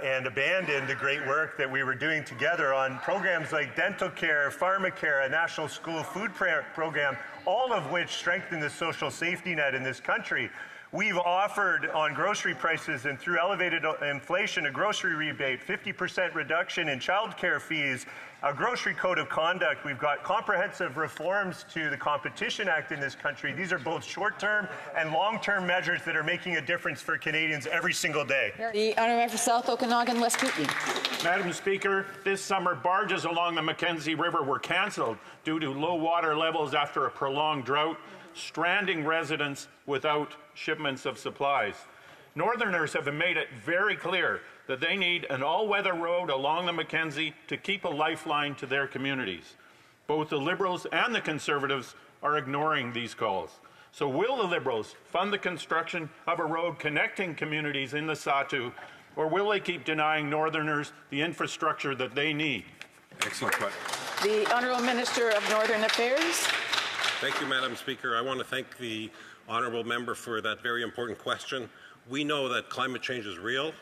and abandoned the great work that we were doing together on programs like dental care, pharmacare, a national school food program, all of which strengthen the social safety net in this country. We've offered on grocery prices and through elevated inflation a grocery rebate, 50% reduction in childcare fees, a grocery code of conduct. We've got comprehensive reforms to the Competition Act in this country. These are both short-term and long-term measures that are making a difference for Canadians every single day. The Honourable Member for South Okanagan, West Kootenay. Madam Speaker, this summer barges along the Mackenzie River were cancelled due to low water levels after a prolonged drought, stranding residents without shipments of supplies. Northerners have made it very clear that they need an all-weather road along the Mackenzie to keep a lifeline to their communities. Both the Liberals and the Conservatives are ignoring these calls. So will the Liberals fund the construction of a road connecting communities in the Sahtu, or will they keep denying Northerners the infrastructure that they need? Excellent question. The Honourable Minister of Northern Affairs. Thank you, Madam Speaker. I want to thank the Honourable Member for that very important question. We know that climate change is real.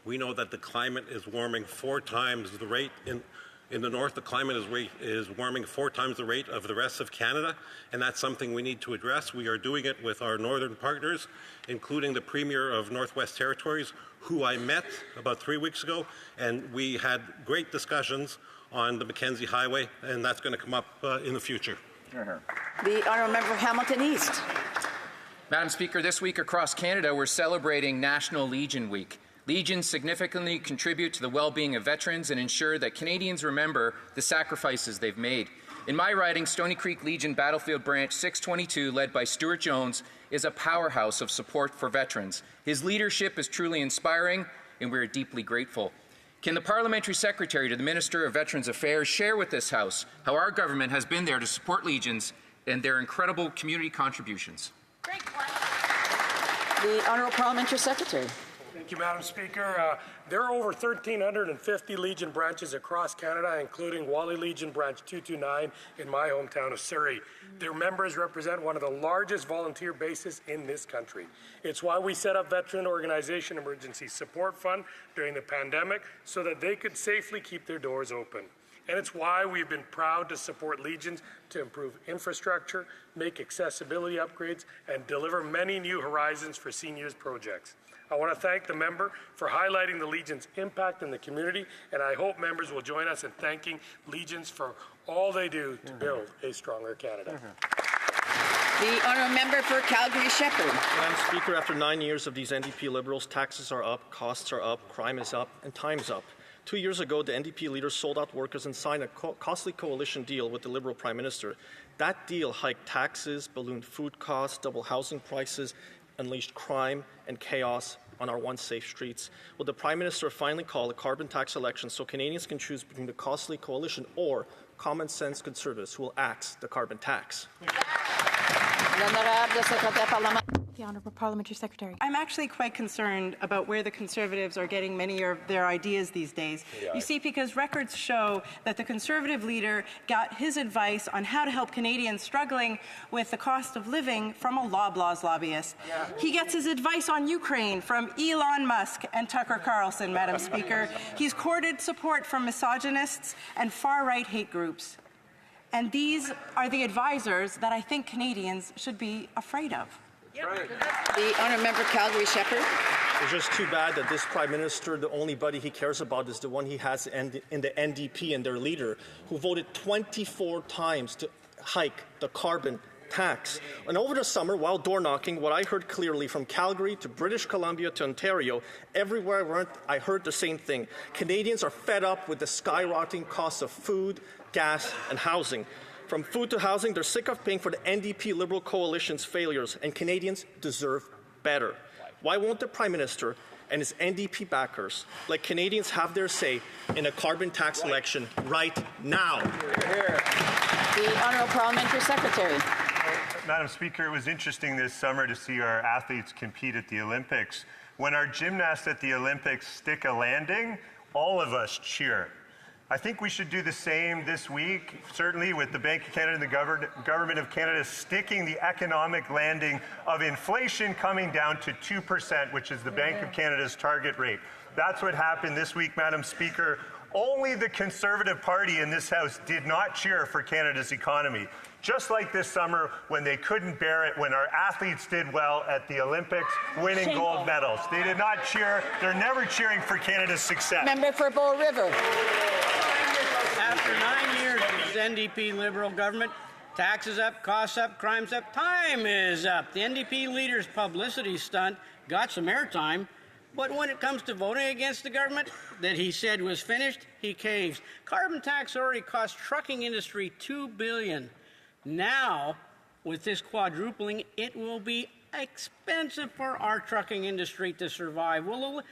We know that the climate is warming 4 times the rate in the north. The climate is warming 4 times the rate of the rest of Canada, and that's something we need to address. We are doing it with our northern partners, including the Premier of Northwest Territories, who I met about 3 weeks ago, and we had great discussions on the Mackenzie Highway, and that's going to come up in the future. The Honourable Member for Hamilton East. Madam Speaker, this week across Canada, we're celebrating National Legion Week. Legions significantly contribute to the well-being of veterans and ensure that Canadians remember the sacrifices they've made. In my riding, Stony Creek Legion Battlefield Branch 622, led by Stuart Jones, is a powerhouse of support for veterans. His leadership is truly inspiring, and we are deeply grateful. Can the Parliamentary Secretary to the Minister of Veterans Affairs share with this House how our government has been there to support Legions and their incredible community contributions? The Honourable Parliamentary Secretary. Thank you, Madam Speaker. There are over 1,350 Legion branches across Canada, including Wally Legion Branch 229 in my hometown of Surrey. Their members represent one of the largest volunteer bases in this country. It's why we set up Veteran Organization Emergency Support Fund during the pandemic so that they could safely keep their doors open. And it's why we've been proud to support Legions to improve infrastructure, make accessibility upgrades, and deliver many new horizons for seniors projects. I want to thank the member for highlighting the Legion's impact in the community, and I hope members will join us in thanking Legions for all they do to build a stronger Canada. The Honourable Member for Calgary-Shepherd. Madam Speaker, after 9 years of these NDP Liberals, taxes are up, costs are up, crime is up, and time is up. 2 years ago, the NDP leaders sold out workers and signed a costly coalition deal with the Liberal Prime Minister. That deal hiked taxes, ballooned food costs, doubled housing prices, unleashed crime and chaos on our once safe streets. Will the Prime Minister finally call a carbon tax election so Canadians can choose between the costly coalition or common sense Conservatives who will axe the carbon tax? The Honourable Parliamentary Secretary. I'm actually quite concerned about where the Conservatives are getting many of their ideas these days. You see, because records show that the Conservative leader got his advice on how to help Canadians struggling with the cost of living from a Loblaws lobbyist. He gets his advice on Ukraine from Elon Musk and Tucker Carlson, Madam Speaker. He's courted support from misogynists and far-right hate groups. And these are the advisors that I think Canadians should be afraid of. The honourable member Calgary Shepherd. It's just too bad that this Prime Minister, the only buddy he cares about is the one he has in the NDP and their leader, who voted 24 times to hike the carbon tax. And over the summer, while door knocking, what I heard clearly from Calgary to British Columbia to Ontario, everywhere I went, I heard the same thing. Canadians are fed up with the skyrocketing costs of food, gas, and housing. From food to housing, they're sick of paying for the NDP Liberal coalition's failures, and Canadians deserve better. Why won't the Prime Minister and his NDP backers let Canadians have their say in a carbon tax election right now? The Honourable Parliamentary Secretary. Madam Speaker, it was interesting this summer to see our athletes compete at the Olympics. When our gymnasts at the Olympics stick a landing, all of us cheer. I think we should do the same this week, certainly with the Bank of Canada and the Government of Canada sticking the economic landing of inflation coming down to 2%, which is the Bank of Canada's target rate. That's what happened this week, Madam Speaker. Only the Conservative Party in this House did not cheer for Canada's economy. Just like this summer when they couldn't bear it when our athletes did well at the Olympics, winning gold medals. They did not cheer. They're never cheering for Canada's success. Member for Bull River. After 9 years of this NDP Liberal government, taxes up, costs up, crimes up, time is up. The NDP leader's publicity stunt got some airtime, but when it comes to voting against the government that he said was finished, he caves. Carbon tax already cost trucking industry $2 billion. Now, with this quadrupling, it will be expensive for our trucking industry to survive. Will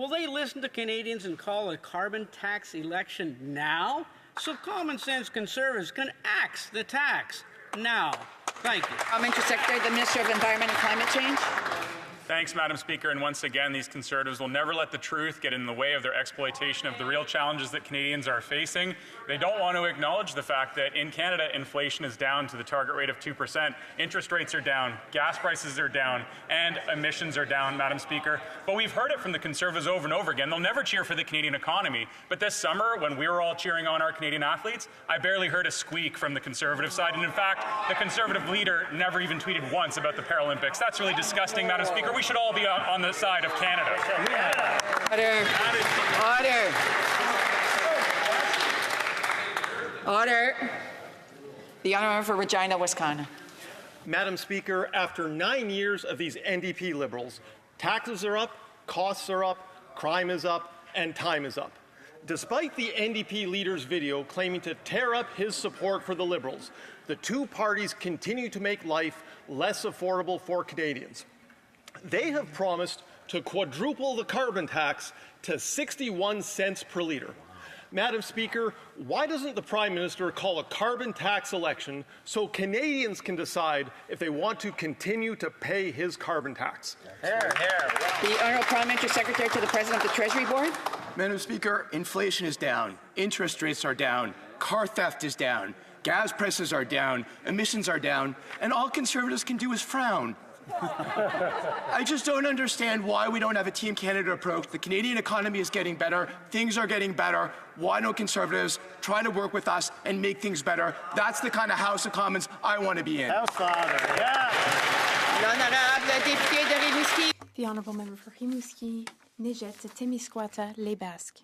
they listen to Canadians and call a carbon tax election now? So common sense Conservatives can axe the tax now. Thank you. Parliamentary Secretary, the Minister of Environment and Climate Change. Thanks, Madam Speaker. And once again, these Conservatives will never let the truth get in the way of their exploitation of the real challenges that Canadians are facing. They don't want to acknowledge the fact that in Canada, inflation is down to the target rate of 2%. Interest rates are down, gas prices are down, and emissions are down, Madam Speaker. But we've heard it from the Conservatives over and over again. They'll never cheer for the Canadian economy. But this summer, when we were all cheering on our Canadian athletes, I barely heard a squeak from the Conservative side. And in fact, the Conservative leader never even tweeted once about the Paralympics. That's really disgusting, Madam Speaker. We should all be on the side of Canada. Order. The honourable for Regina, Wisconsin. Madam Speaker, after 9 years of these NDP Liberals, taxes are up, costs are up, crime is up, and time is up. Despite the NDP leader's video claiming to tear up his support for the Liberals, the two parties continue to make life less affordable for Canadians. They have promised to quadruple the carbon tax to 61 cents per litre. Madam Speaker, why doesn't the Prime Minister call a carbon tax election so Canadians can decide if they want to continue to pay his carbon tax? The Honourable Parliamentary Secretary to the President of the Treasury Board. Madam Speaker, inflation is down, interest rates are down, car theft is down, gas prices are down, emissions are down, and all Conservatives can do is frown. I just don't understand why we don't have a Team Canada approach. The Canadian economy is getting better. Things are getting better. Why don't Conservatives try to work with us and make things better? That's the kind of House of Commons I want to be in. House Father, The Honourable Member for Rimouski, Niget, Témiscouata, Les Basques.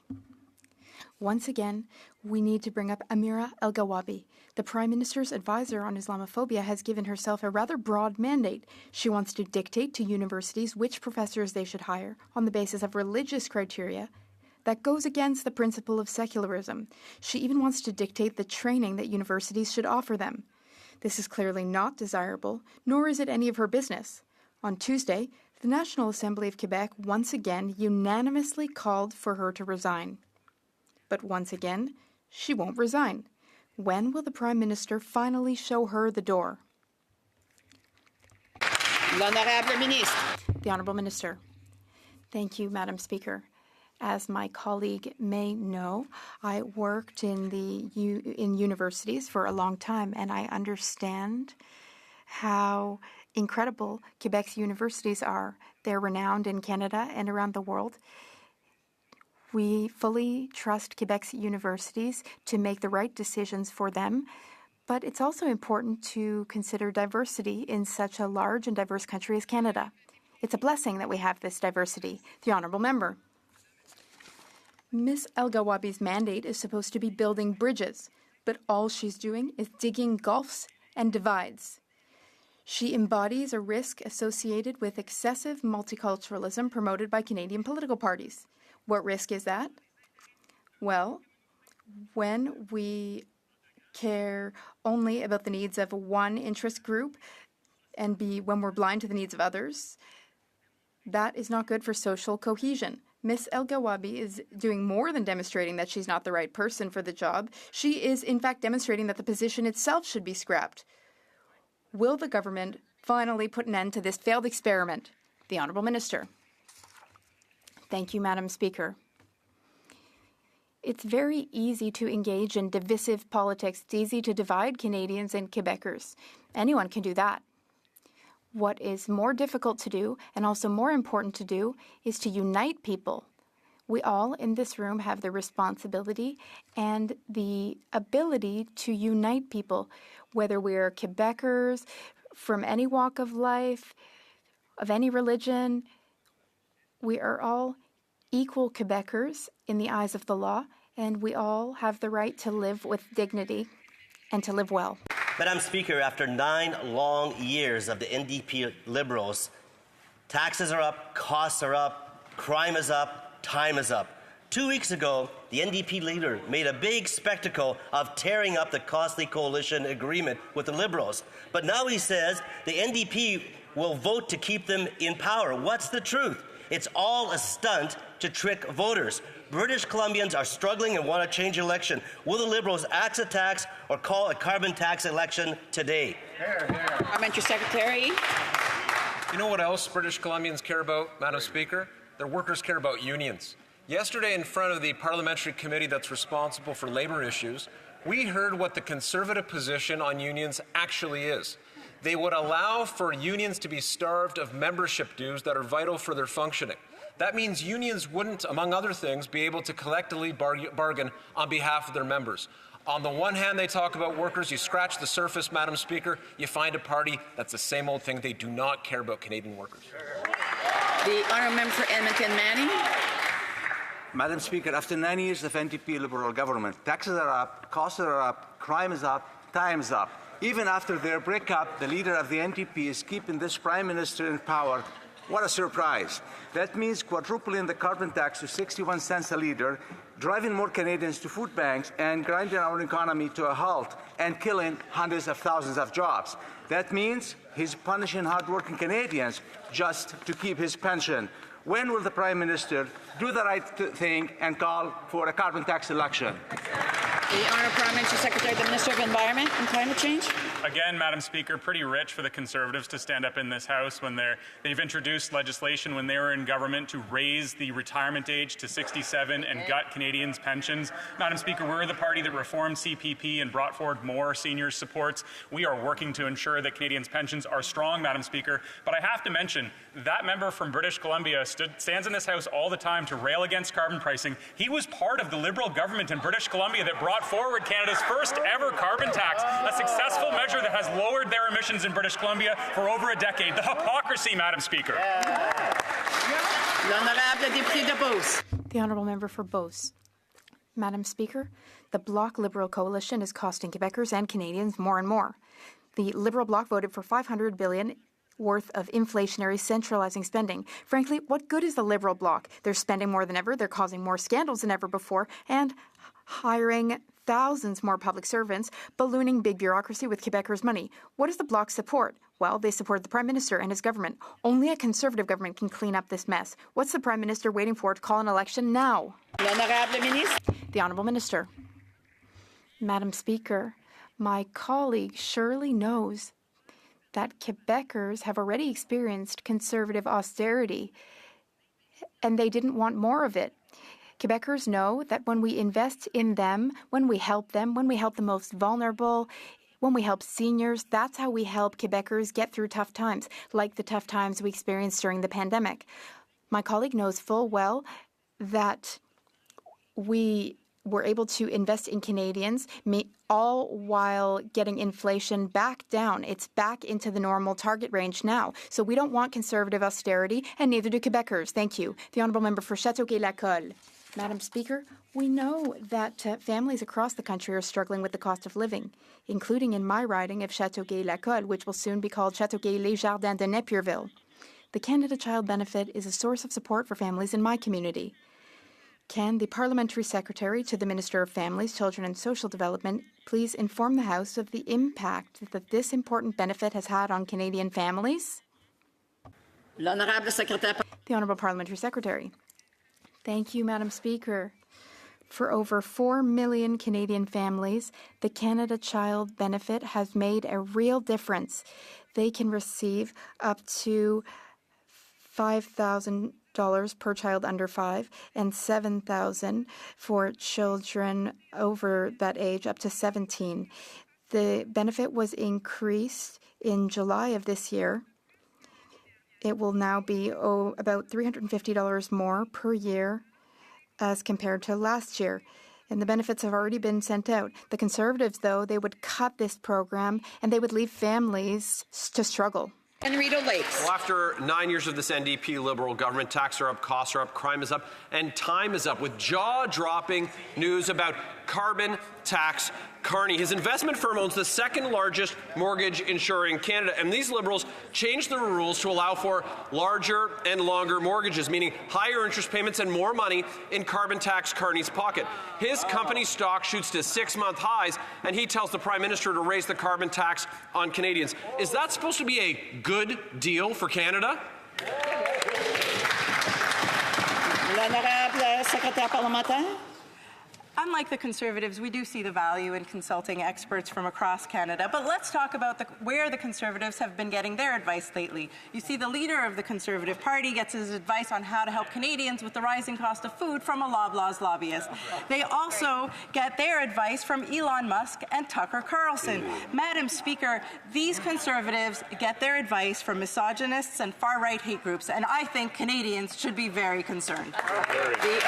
Once again, we need to bring up Amira El-Gawabi. The Prime Minister's advisor on Islamophobia has given herself a rather broad mandate. She wants to dictate to universities which professors they should hire on the basis of religious criteria. That goes against the principle of secularism. She even wants to dictate the training that universities should offer them. This is clearly not desirable, nor is it any of her business. On Tuesday, the National Assembly of Quebec once again unanimously called for her to resign. But once again, she won't resign. When will the Prime Minister finally show her the door? L'honorable ministre. The Honourable Minister. Thank you, Madam Speaker. As my colleague may know, I worked in universities for a long time, and I understand how incredible Quebec's universities are. They're renowned in Canada and around the world. We fully trust Quebec's universities to make the right decisions for them, but it's also important to consider diversity in such a large and diverse country as Canada. It's a blessing that we have this diversity. The Honourable Member. Ms. El-Gawabi's mandate is supposed to be building bridges, but all she's doing is digging gulfs and divides. She embodies a risk associated with excessive multiculturalism promoted by Canadian political parties. What risk is that? Well, when we care only about the needs of one interest group and when we're blind to the needs of others, that is not good for social cohesion. Ms. El-Gawabi is doing more than demonstrating that she's not the right person for the job. She is, in fact, demonstrating that the position itself should be scrapped. Will the government finally put an end to this failed experiment? The Honourable Minister. Thank you, Madam Speaker. It's very easy to engage in divisive politics. It's easy to divide Canadians and Quebecers. Anyone can do that. What is more difficult to do, and also more important to do, is to unite people. We all in this room have the responsibility and the ability to unite people, whether we're Quebecers, from any walk of life, of any religion. We are all equal Quebecers in the eyes of the law, and we all have the right to live with dignity and to live well. Madam Speaker, after 9 long years of the NDP Liberals, taxes are up, costs are up, crime is up, time is up. 2 weeks ago, the NDP leader made a big spectacle of tearing up the costly coalition agreement with the Liberals. But now he says the NDP will vote to keep them in power. What's the truth? It's all a stunt to trick voters. British Columbians are struggling and want to change election. Will the Liberals axe a tax or call a carbon tax election today? Parliamentary Secretary. You know what else British Columbians care about, Madam Speaker? Their workers care about unions. Yesterday, in front of the parliamentary committee that's responsible for labour issues, we heard what the Conservative position on unions actually is. They would allow for unions to be starved of membership dues that are vital for their functioning. That means unions wouldn't, among other things, be able to collectively bargain on behalf of their members. On the one hand, they talk about workers. You scratch the surface, Madam Speaker, you find a party that's the same old thing. They do not care about Canadian workers. The honourable member for Edmonton Manning. Madam Speaker, after 9 years of NDP Liberal government, taxes are up, costs are up, crime is up, time is up. Even after their breakup, the leader of the NDP is keeping this Prime Minister in power. What a surprise. That means quadrupling the carbon tax to 61 cents a litre, driving more Canadians to food banks and grinding our economy to a halt and killing hundreds of thousands of jobs. That means he's punishing hardworking Canadians just to keep his pension. When will the Prime Minister do the right thing and call for a carbon tax election? The Honourable Parliamentary Secretary, the Minister of Environment and Climate Change. Again, Madam Speaker, pretty rich for the Conservatives to stand up in this House when they've introduced legislation when they were in government to raise the retirement age to 67 and gut Canadians' pensions. Madam Speaker, we're the party that reformed CPP and brought forward more senior supports. We are working to ensure that Canadians' pensions are strong, Madam Speaker. But I have to mention, that member from British Columbia stands in this House all the time to rail against carbon pricing. He was part of the Liberal government in British Columbia that brought forward Canada's first ever carbon tax, a successful measure that has lowered their emissions in British Columbia for over a decade. The hypocrisy, Madam Speaker. L'honorable député de Beauce. The Honourable Member for Beauce. Madam Speaker, the Bloc Liberal coalition is costing Quebecers and Canadians more and more. The Liberal Bloc voted for $500 billion worth of inflationary centralizing spending. Frankly, what good is the Liberal bloc? They're spending more than ever, they're causing more scandals than ever before, and hiring thousands more public servants, ballooning big bureaucracy with Quebecers' money. What does the bloc support? Well, they support the Prime Minister and his government. Only a Conservative government can clean up this mess. What's the Prime Minister waiting for to call an election now? The Honourable Minister. Madam Speaker, my colleague surely knows that Quebecers have already experienced Conservative austerity, and they didn't want more of it. Quebecers know that when we invest in them, when we help the most vulnerable, when we help seniors, that's how we help Quebecers get through tough times, like the tough times we experienced during the pandemic. My colleague knows full well that we were able to invest in Canadians, all while getting inflation back down. It's back into the normal target range now. So we don't want Conservative austerity, and neither do Quebecers. Thank you. The Honourable Member for Châteauguay-Lacolle. Madam Speaker, we know that families across the country are struggling with the cost of living, including in my riding of Châteauguay-Lacolle, which will soon be called Châteauguay-les-Jardins de Napierville. The Canada Child Benefit is a source of support for families in my community. Can the Parliamentary Secretary to the Minister of Families, Children and Social Development please inform the House of the impact that this important benefit has had on Canadian families? The Honourable Parliamentary Secretary. Thank you, Madam Speaker. For over 4 million Canadian families, the Canada Child Benefit has made a real difference. They can receive up to $5,000 per child under 5 and $7,000 for children over that age up to 17. The benefit was increased in July of this year. It will now be about $350 more per year as compared to last year. And the benefits have already been sent out. The Conservatives, though, they would cut this program and they would leave families to struggle. Well, after 9 years of this NDP Liberal government, taxes are up, costs are up, crime is up, and time is up, with jaw-dropping news about carbon tax Carney. His investment firm owns the second largest mortgage insurer in Canada, and these Liberals changed the rules to allow for larger and longer mortgages, meaning higher interest payments and more money in carbon tax Carney's pocket. His company's stock shoots to 6-month highs, and he tells the Prime Minister to raise the carbon tax on Canadians. Is that supposed to be a good deal for Canada? L'honorable secrétaire parlementaire. Unlike the Conservatives, we do see the value in consulting experts from across Canada. But let's talk about where the Conservatives have been getting their advice lately. You see, the leader of the Conservative Party gets his advice on how to help Canadians with the rising cost of food from a Loblaws lobbyist. They also get their advice from Elon Musk and Tucker Carlson. Madam Speaker, these Conservatives get their advice from misogynists and far-right hate groups, and I think Canadians should be very concerned. The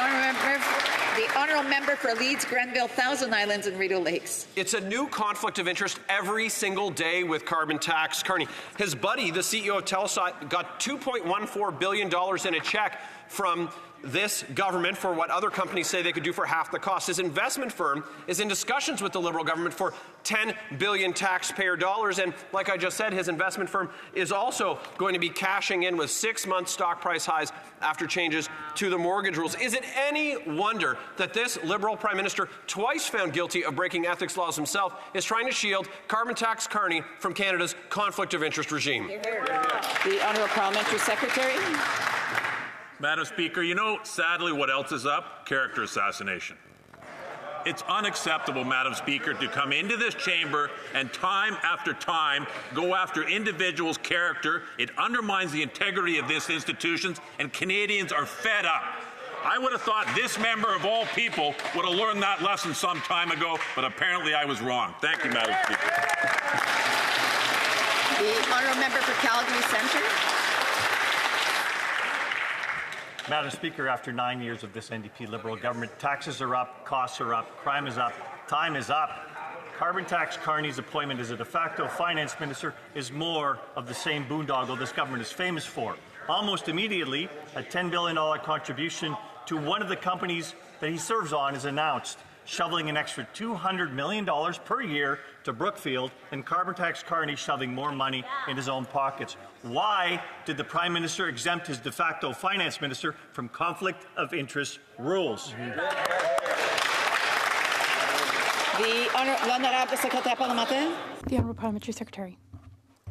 honourable member for Leeds, Grenville, Thousand Islands and Rideau Lakes. It's a new conflict of interest every single day with carbon tax Carney. His buddy, the CEO of Telesat, got $2.14 billion in a check from this government for what other companies say they could do for half the cost. His investment firm is in discussions with the Liberal government for $10 billion taxpayer dollars, and like I just said, his investment firm is also going to be cashing in with 6-month stock price highs after changes to the mortgage rules. Is it any wonder that this Liberal Prime Minister, twice found guilty of breaking ethics laws himself, is trying to shield carbon tax Carney from Canada's conflict of interest regime? The Honourable Parliamentary Secretary. Madam Speaker, you know, sadly, what else is up? Character assassination. It's unacceptable, Madam Speaker, to come into this chamber and time after time go after individuals' character. It undermines the integrity of this institution, and Canadians are fed up. I would have thought this member of all people would have learned that lesson some time ago, but apparently I was wrong. Thank you, Madam Speaker. The honourable member for Calgary Centre. Madam Speaker, after 9 years of this NDP Liberal government, taxes are up, costs are up, crime is up, time is up. Carbon tax Carney's appointment as a de facto finance minister is more of the same boondoggle this government is famous for. Almost immediately, a $10 billion contribution to one of the companies that he serves on is announced. shoveling an extra $200 million per year to Brookfield, and carbon tax Carney shoving more money in his own pockets. Why did the Prime Minister exempt his de facto finance minister from conflict of interest rules? The Honourable Secretary Parlementaire. The Honourable Parliamentary Secretary.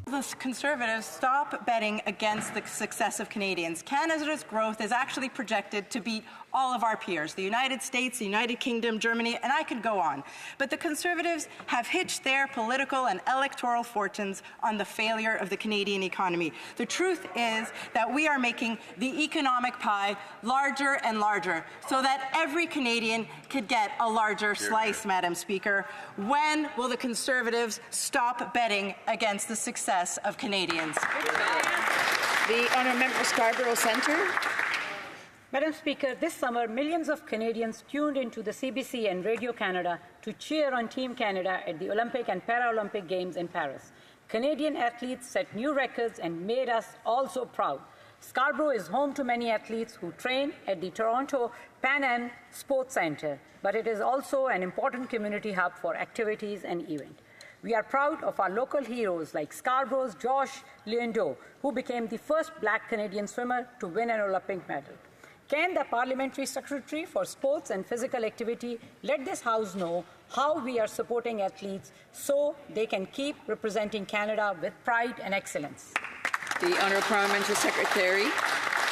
The Conservatives stop betting against the success of Canadians. Canada's growth is actually projected to beat all of our peers, the United States, the United Kingdom, Germany, and I could go on. But the Conservatives have hitched their political and electoral fortunes on the failure of the Canadian economy. The truth is that we are making the economic pie larger and larger so that every Canadian could get a larger slice, Madam Speaker. When will the Conservatives stop betting against the success of Canadians? The Honourable Member for Scarborough Centre. Madam Speaker, this summer, millions of Canadians tuned into the CBC and Radio Canada to cheer on Team Canada at the Olympic and Paralympic Games in Paris. Canadian athletes set new records and made us all so proud. Scarborough is home to many athletes who train at the Toronto Pan Am Sports Centre, but it is also an important community hub for activities and events. We are proud of our local heroes like Scarborough's Josh Leondo, who became the first Black Canadian swimmer to win an Olympic medal. Can the Parliamentary Secretary for Sports and Physical Activity let this House know how we are supporting athletes so they can keep representing Canada with pride and excellence? The Honourable Parliamentary Secretary.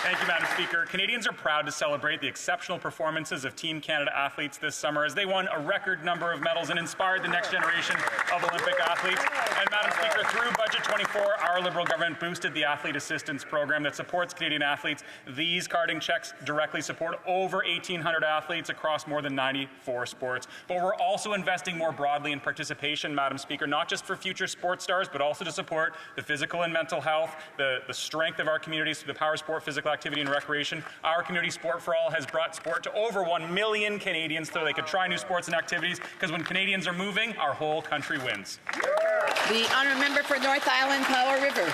Thank you, Madam Speaker. Canadians are proud to celebrate the exceptional performances of Team Canada athletes this summer as they won a record number of medals and inspired the next generation of Olympic athletes. And Madam Speaker, through Budget 24, our Liberal government boosted the Athlete Assistance Program that supports Canadian athletes. These carding checks directly support over 1,800 athletes across more than 94 sports. But we're also investing more broadly in participation, Madam Speaker, not just for future sports stars, but also to support the physical and mental health, the strength of our communities through the power sport, physical activity and recreation. Our community Sport for All has brought sport to over 1 million Canadians so they could try new sports and activities, because when Canadians are moving, our whole country wins. The Honourable Member for North Island, Powell River.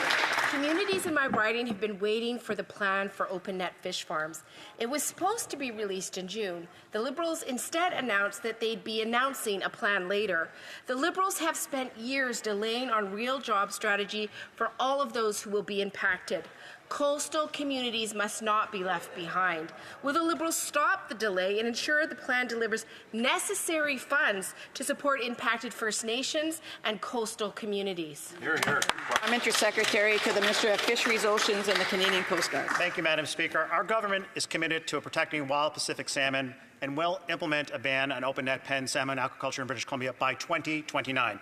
Communities in my riding have been waiting for the plan for open net fish farms. It was supposed to be released in June. The Liberals instead announced that they'd be announcing a plan later. The Liberals have spent years delaying on real job strategy for all of those who will be impacted. Coastal communities must not be left behind. Will the Liberals stop the delay and ensure the plan delivers necessary funds to support impacted First Nations and coastal communities? Hear, hear. Parliamentary Secretary to the Minister of Fisheries, Oceans and the Canadian Coast Guard. Thank you, Madam Speaker. Our government is committed to protecting wild Pacific salmon and will implement a ban on open net pen salmon aquaculture in British Columbia by 2029.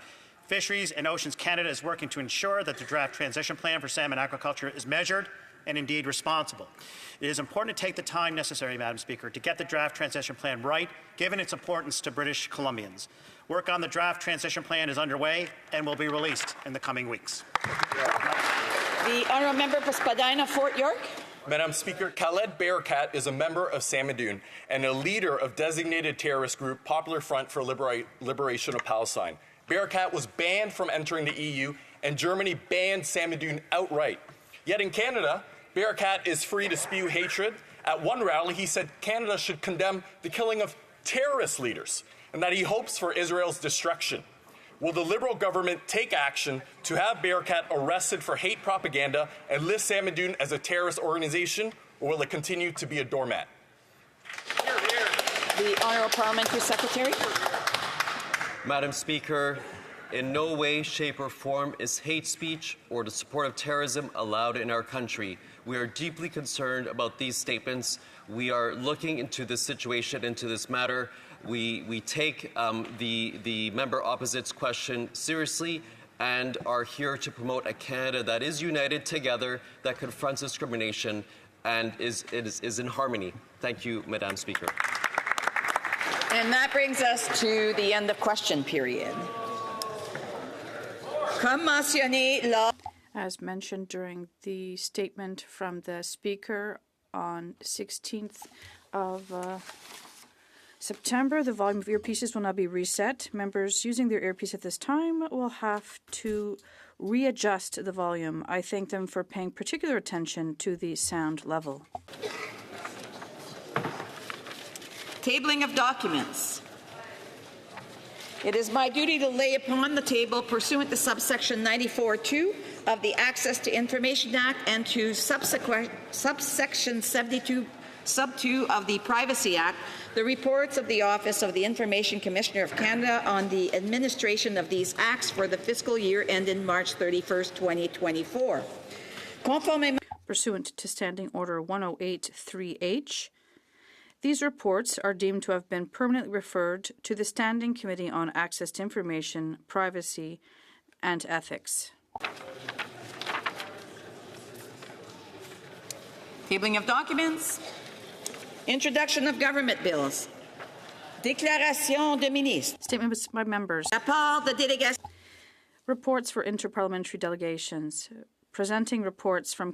Fisheries and Oceans Canada is working to ensure that the draft transition plan for salmon aquaculture is measured and indeed responsible. It is important to take the time necessary, Madam Speaker, to get the draft transition plan right, given its importance to British Columbians. Work on the draft transition plan is underway and will be released in the coming weeks. The Honourable Member for Spadina, Fort York. Madam Speaker, Khaled Bearcat is a member of Samadun and a leader of designated terrorist group Popular Front for Liberation of Palestine. Bearcat was banned from entering the EU, and Germany banned Samadun outright. Yet in Canada, Bearcat is free to spew hatred. At one rally, he said Canada should condemn the killing of terrorist leaders and that he hopes for Israel's destruction. Will the Liberal government take action to have Bearcat arrested for hate propaganda and list Samadun as a terrorist organization, or will it continue to be a doormat? The Honourable Parliamentary Secretary. Madam Speaker, in no way, shape, or form is hate speech or the support of terrorism allowed in our country. We are deeply concerned about these statements. We are looking into this situation, into this matter. We take the member opposite's question seriously and are here to promote a Canada that is united together, that confronts discrimination, and is in harmony. Thank you, Madam Speaker. And that brings us to the end of question period. As mentioned during the statement from the Speaker on 16th of September, the volume of earpieces will now be reset. Members using their earpiece at this time will have to readjust the volume. I thank them for paying particular attention to the sound level. Tabling of documents. It is my duty to lay upon the table, pursuant to subsection 94(2) of the Access to Information Act and to subsection 72 sub 2 of the Privacy Act, the reports of the Office of the Information Commissioner of Canada on the administration of these acts for the fiscal year ended March 31st, 2024. Pursuant to Standing Order 108.3H, these reports are deemed to have been permanently referred to the Standing Committee on Access to Information, Privacy, and Ethics. Tabling of documents. Introduction of government bills. Déclaration de ministre. Statements by members. Rapport de délégation. Reports for interparliamentary delegations. Presenting reports from